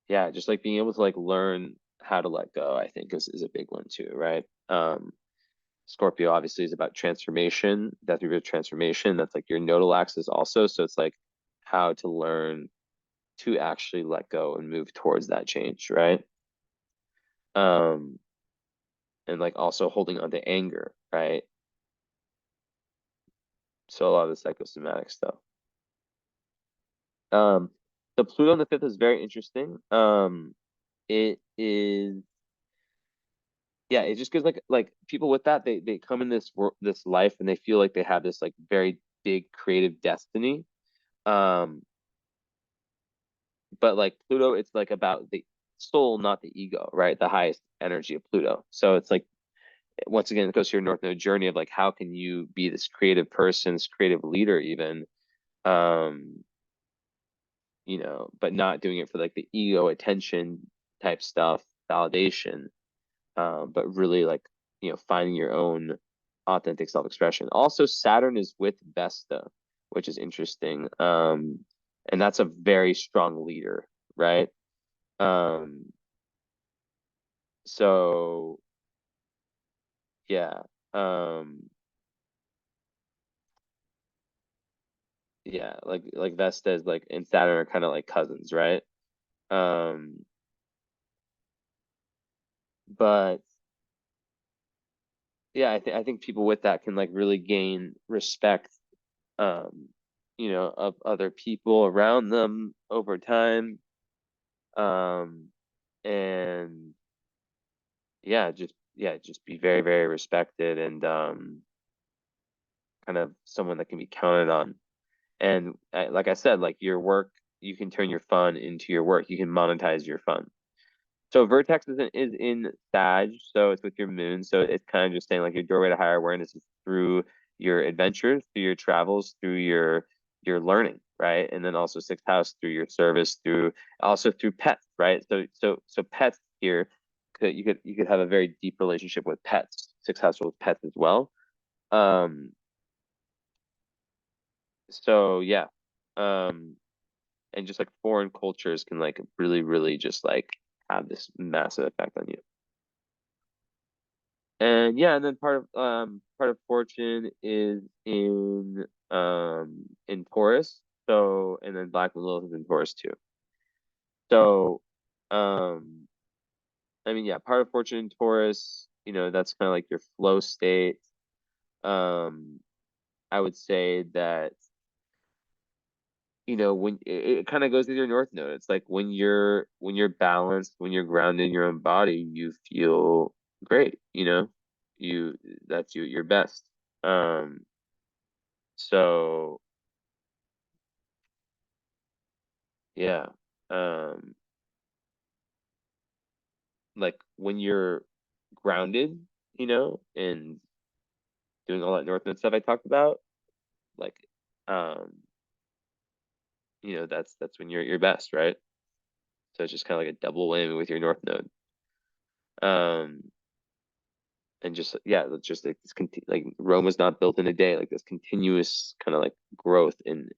A: yeah, just like being able to like learn how to let go, I think is a big one too, right? Scorpio obviously is about transformation. That's your transformation. That's like your nodal axis also. So it's like how to learn to actually let go and move towards that change, right? Um, and like also holding on to anger, right? So a lot of the psychosomatic stuff. Um, the Pluto in the fifth is very interesting. It is, yeah, it just gives like people with that, they come in this life and they feel like they have this like very big creative destiny. Um, but like Pluto, it's like about the soul, not the ego, right? The highest energy of Pluto. So it's like, once again, it goes to your North Node journey of like how can you be this creative person, this creative leader even, um, but not doing it for like the ego attention type stuff, validation, but really like, finding your own authentic self-expression. Also, Saturn is with Vesta, which is interesting. And that's a very strong leader, right? Um, so yeah. yeah, like Vestas like and Saturn are kind of like cousins, right? Um, but yeah, I think people with that can like really gain respect, um, of other people around them over time. Um, and just be very, very respected and kind of someone that can be counted on. And like I said, like your work, you can turn your fun into your work. You can monetize your fun. So Vertex is in Sag, so it's with your moon. So it's kind of just saying like your doorway to higher awareness is through your adventures, through your travels, through your learning, right? And then also sixth house through your service, through pets, right? So pets here, you could have a very deep relationship with pets. Sixth house with pets as well. Um, so yeah. Um, and just like foreign cultures can like really, really just like have this massive effect on you. And yeah, and then part of fortune is in Taurus. So and then Black Lilith is in Taurus too. So um I mean yeah, part of fortune in Taurus, that's kind of like your flow state. Um I would say that when it kind of goes with your north node. It's like when you're balanced, when you're grounded in your own body, you feel great, you that's your best. Um So yeah, um, like when you're grounded, and doing all that North Node stuff I talked about, like, um, that's when you're at your best, right? So it's just kind of like a double whammy with your North Node. Um, and just yeah, it's just like like Rome was not built in a day. Like this continuous kind of like growth in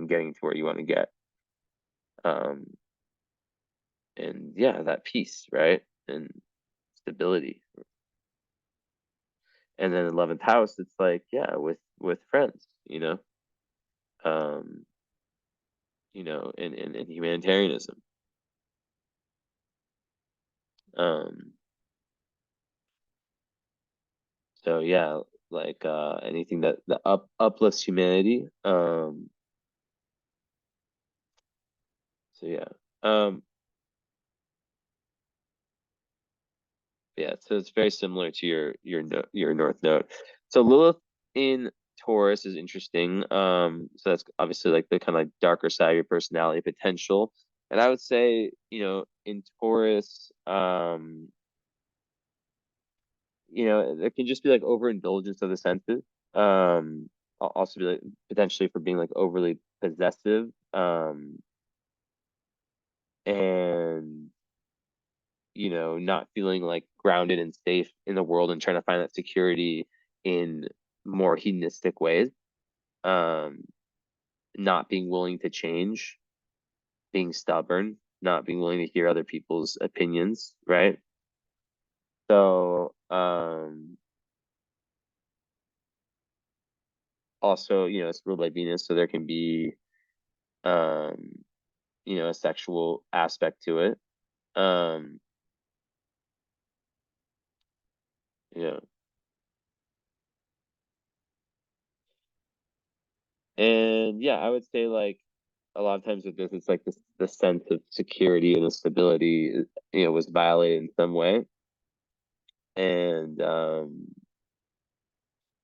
A: getting to where you want to get. Um, and yeah, that peace, right? And stability. And then 11th house, it's like yeah, with friends, um in humanitarianism. um so yeah, like anything that uplifts humanity. So yeah. um yeah, so it's very similar to your north node. So Lilith in Taurus is interesting. So that's obviously like the kind of like darker side of your personality potential. And I would say, in Taurus, there can just be like overindulgence of the senses. Also be like potentially for being like overly possessive. And not feeling like grounded and safe in the world and trying to find that security in more hedonistic ways. Um, not being willing to change, being stubborn, not being willing to hear other people's opinions, right? So, also, it's ruled by Venus, so there can be um a sexual aspect to it. Um, yeah. And yeah, I would say like a lot of times with this, it's like this the sense of security and the stability, was violated in some way. And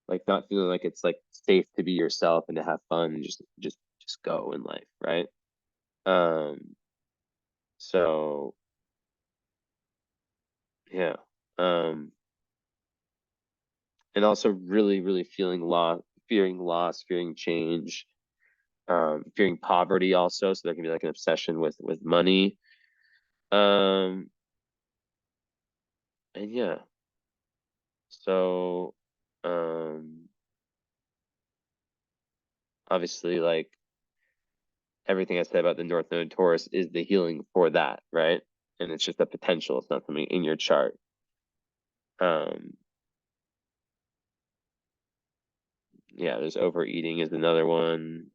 A: like not feeling like it's like safe to be yourself and to have fun and just go in life, right? Um, so yeah. Um, and also really, really fearing loss, fearing change, fearing poverty also. So there can be like an obsession with money. Um, and yeah, so obviously like everything I said about the North Node Taurus is the healing for that, right? And it's just a potential, it's not something in your chart. Um, Yeah, there's overeating is another one.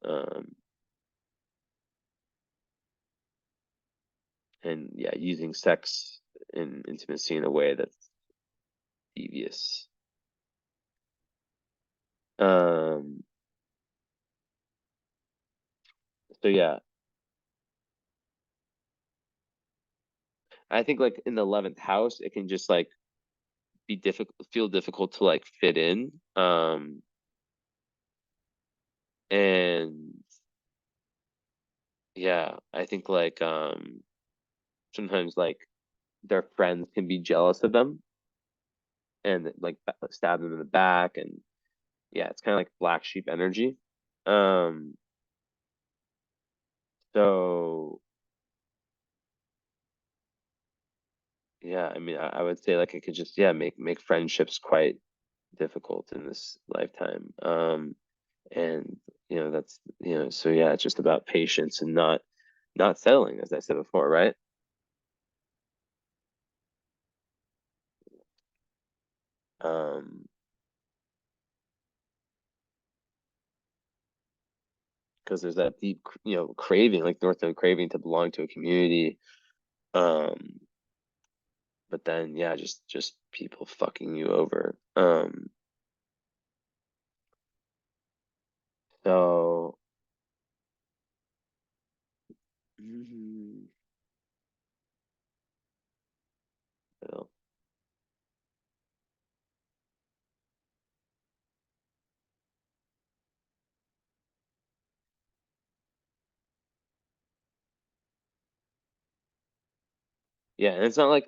A: And yeah, using sex and intimacy in a way that's devious. Um, so yeah, I think like in the 11th house, it can just like be difficult, feel difficult to like fit in. And yeah, I think like sometimes like their friends can be jealous of them and like stab them in the back, and yeah, it's kind of like black sheep energy. Um, so yeah, I mean, I would say like it could just yeah make friendships quite difficult in this lifetime. And that's so yeah, it's just about patience and not settling, as I said before, right? Um, because there's that deep craving, like North Node craving to belong to a community. Um, but then yeah, just people fucking you over. So mm, you yeah, and it's not like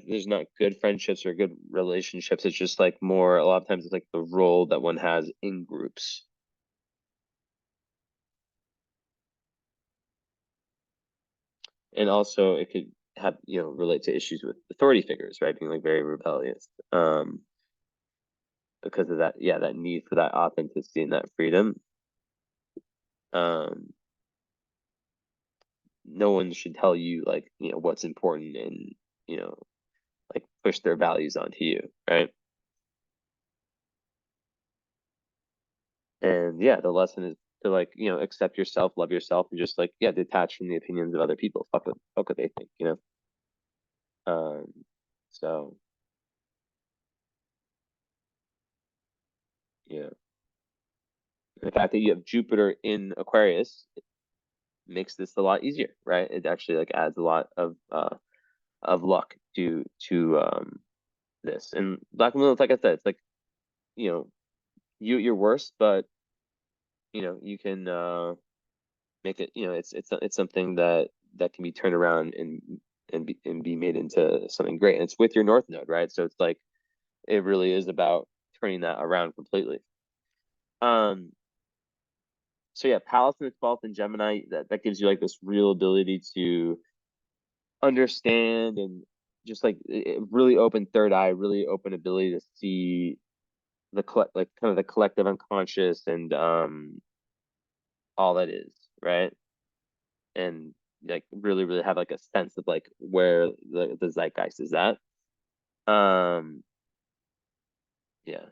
A: there's not good friendships or good relationships. It's just like more a lot of times it's like the role that one has in groups. And also it could have relate to issues with authority figures, right? Being like very rebellious. Because of that, yeah, that need for that authenticity and that freedom. Um, no one should tell you like what's important and you know like push their values onto you, right? And yeah, the lesson is to like accept yourself, love yourself, and just like yeah, detach from the opinions of other people. Fuck what they think, um so yeah, the fact that you have Jupiter in Aquarius makes this a lot easier, right? It actually like adds a lot of luck to this. And Black Moon, like I said, it's like you know you're worse, but you can make it. It's something that can be turned around and be made into something great. And it's with your North Node, right? So it's like it really is about turning that around completely. Um, so yeah, Pallas in the 12th in Gemini, that gives you like this real ability to understand and just like really open third eye, really open ability to see like kind of the collective unconscious and all that is, right? And like really have like a sense of like where the zeitgeist is at. Um, yeah.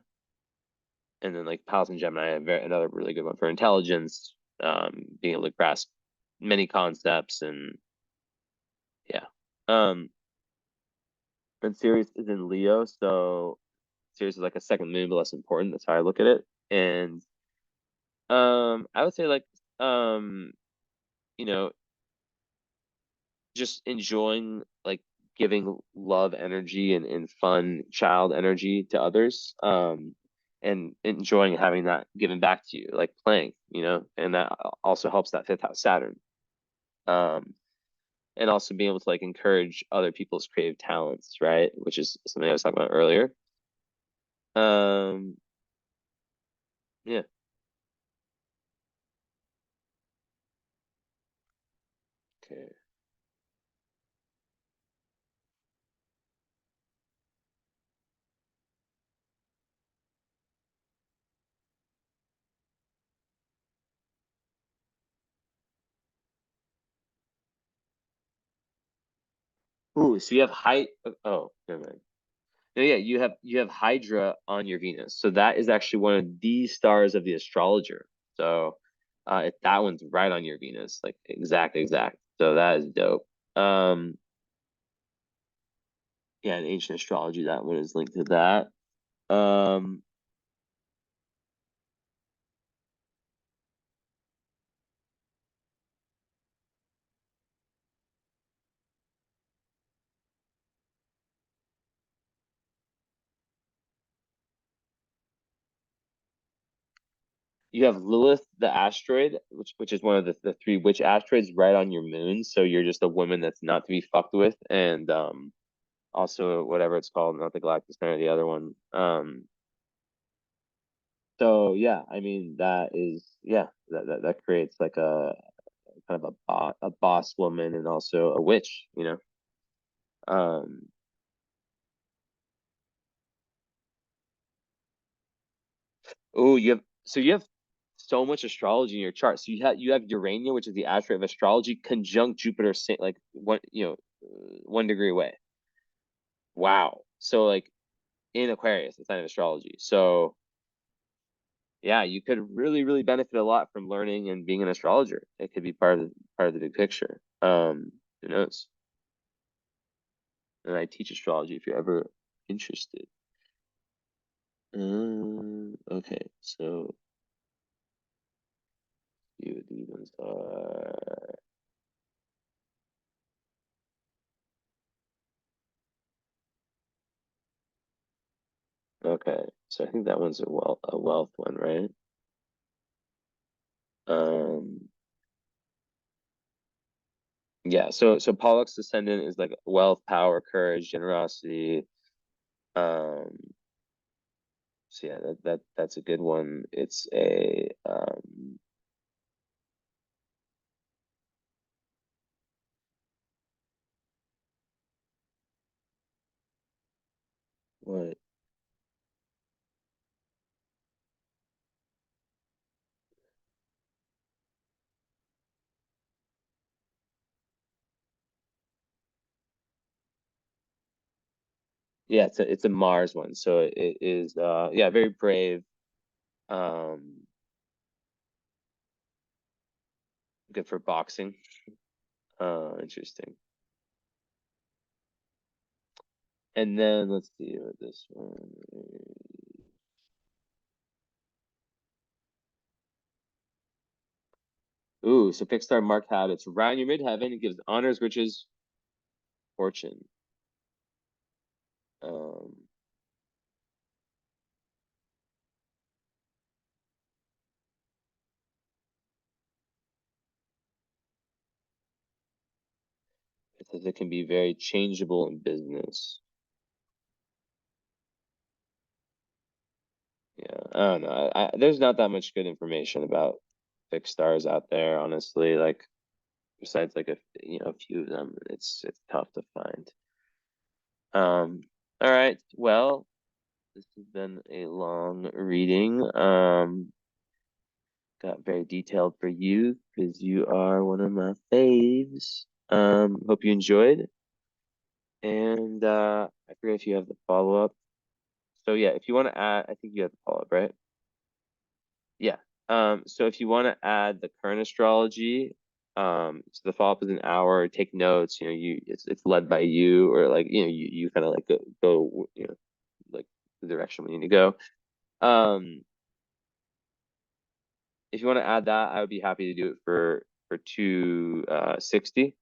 A: And then like Pals and Gemini, another really good one for intelligence, being able to grasp many concepts and yeah. Um, and Sirius is in Leo, so Sirius is like a second moon, but less important. That's how I look at it. And I would say like um, you know, just enjoying like giving love energy and fun child energy to others. And enjoying having that given back to you, like playing, and that also helps that fifth house Saturn. Um, and also being able to like encourage other people's creative talents, right? Which is something I was talking about earlier. Um, yeah. Okay. Ooh, so you have height. Oh, never mind. No, yeah, you have Hydra on your Venus, so that is actually one of the stars of the astrologer. So, that one's right on your Venus, like exact. So that is dope. Yeah, in ancient astrology, that one is linked to that. Um, you have Lilith, the asteroid, which is one of the three witch asteroids, right on your moon. So you're just a woman that's not to be fucked with, and also whatever it's called, not the Galactic Center, the other one. So yeah, I mean that is yeah, that creates like a kind of a boss woman and also a witch, you know. Um, oh, you have so much astrology in your chart. So you have Urania, which is the asteroid of astrology, conjunct Jupiter, like 1 degree away. Wow. So like in Aquarius, it's not in astrology. So yeah, you could really benefit a lot from learning and being an astrologer. It could be part of the big picture. Who knows? And I teach astrology if you're ever interested. Okay, so you these ones are okay. So I think that one's a wealth one, right? Um, yeah. So Pollock's descendant is like wealth, power, courage, generosity. Um, so yeah, that's a good one. It's a what? Yeah, it's a Mars one. So it is yeah, very brave. Um, good for boxing. Interesting. And then let's see what this one is. Ooh, so fixed star marked habits. Around your midheaven, it gives honors, riches, fortune. Um, it says it can be very changeable in business. Yeah, I don't know. There's not that much good information about fixed stars out there, honestly. Like besides like a few of them, it's tough to find. All right. Well, this has been a long reading. Got very detailed for you because you are one of my faves. Hope you enjoyed. And I forget if you have the follow-up. So yeah, if you want to add, I think you have the follow-up, right? Yeah. So if you want to add the current astrology, so the follow-up is an hour, take notes, it's led by you, or like, you kind of like go, like the direction we need to go. If you want to add that, I would be happy to do it for 260,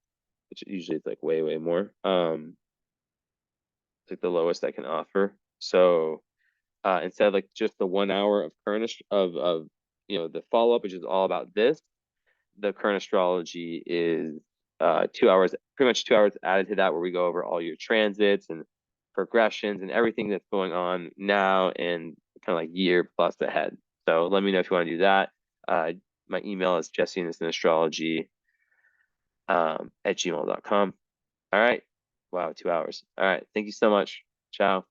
A: which usually it's like way more. It's like the lowest I can offer. So instead of like just the 1 hour of of the follow up, which is all about this, the current astrology is 2 hours, pretty much 2 hours added to that, where we go over all your transits and progressions and everything that's going on now and kind of like year plus ahead. So let me know if you want to do that. My email is jesseannistonastrology at gmail.com. All right. Wow, 2 hours. All right. Thank you so much. Ciao.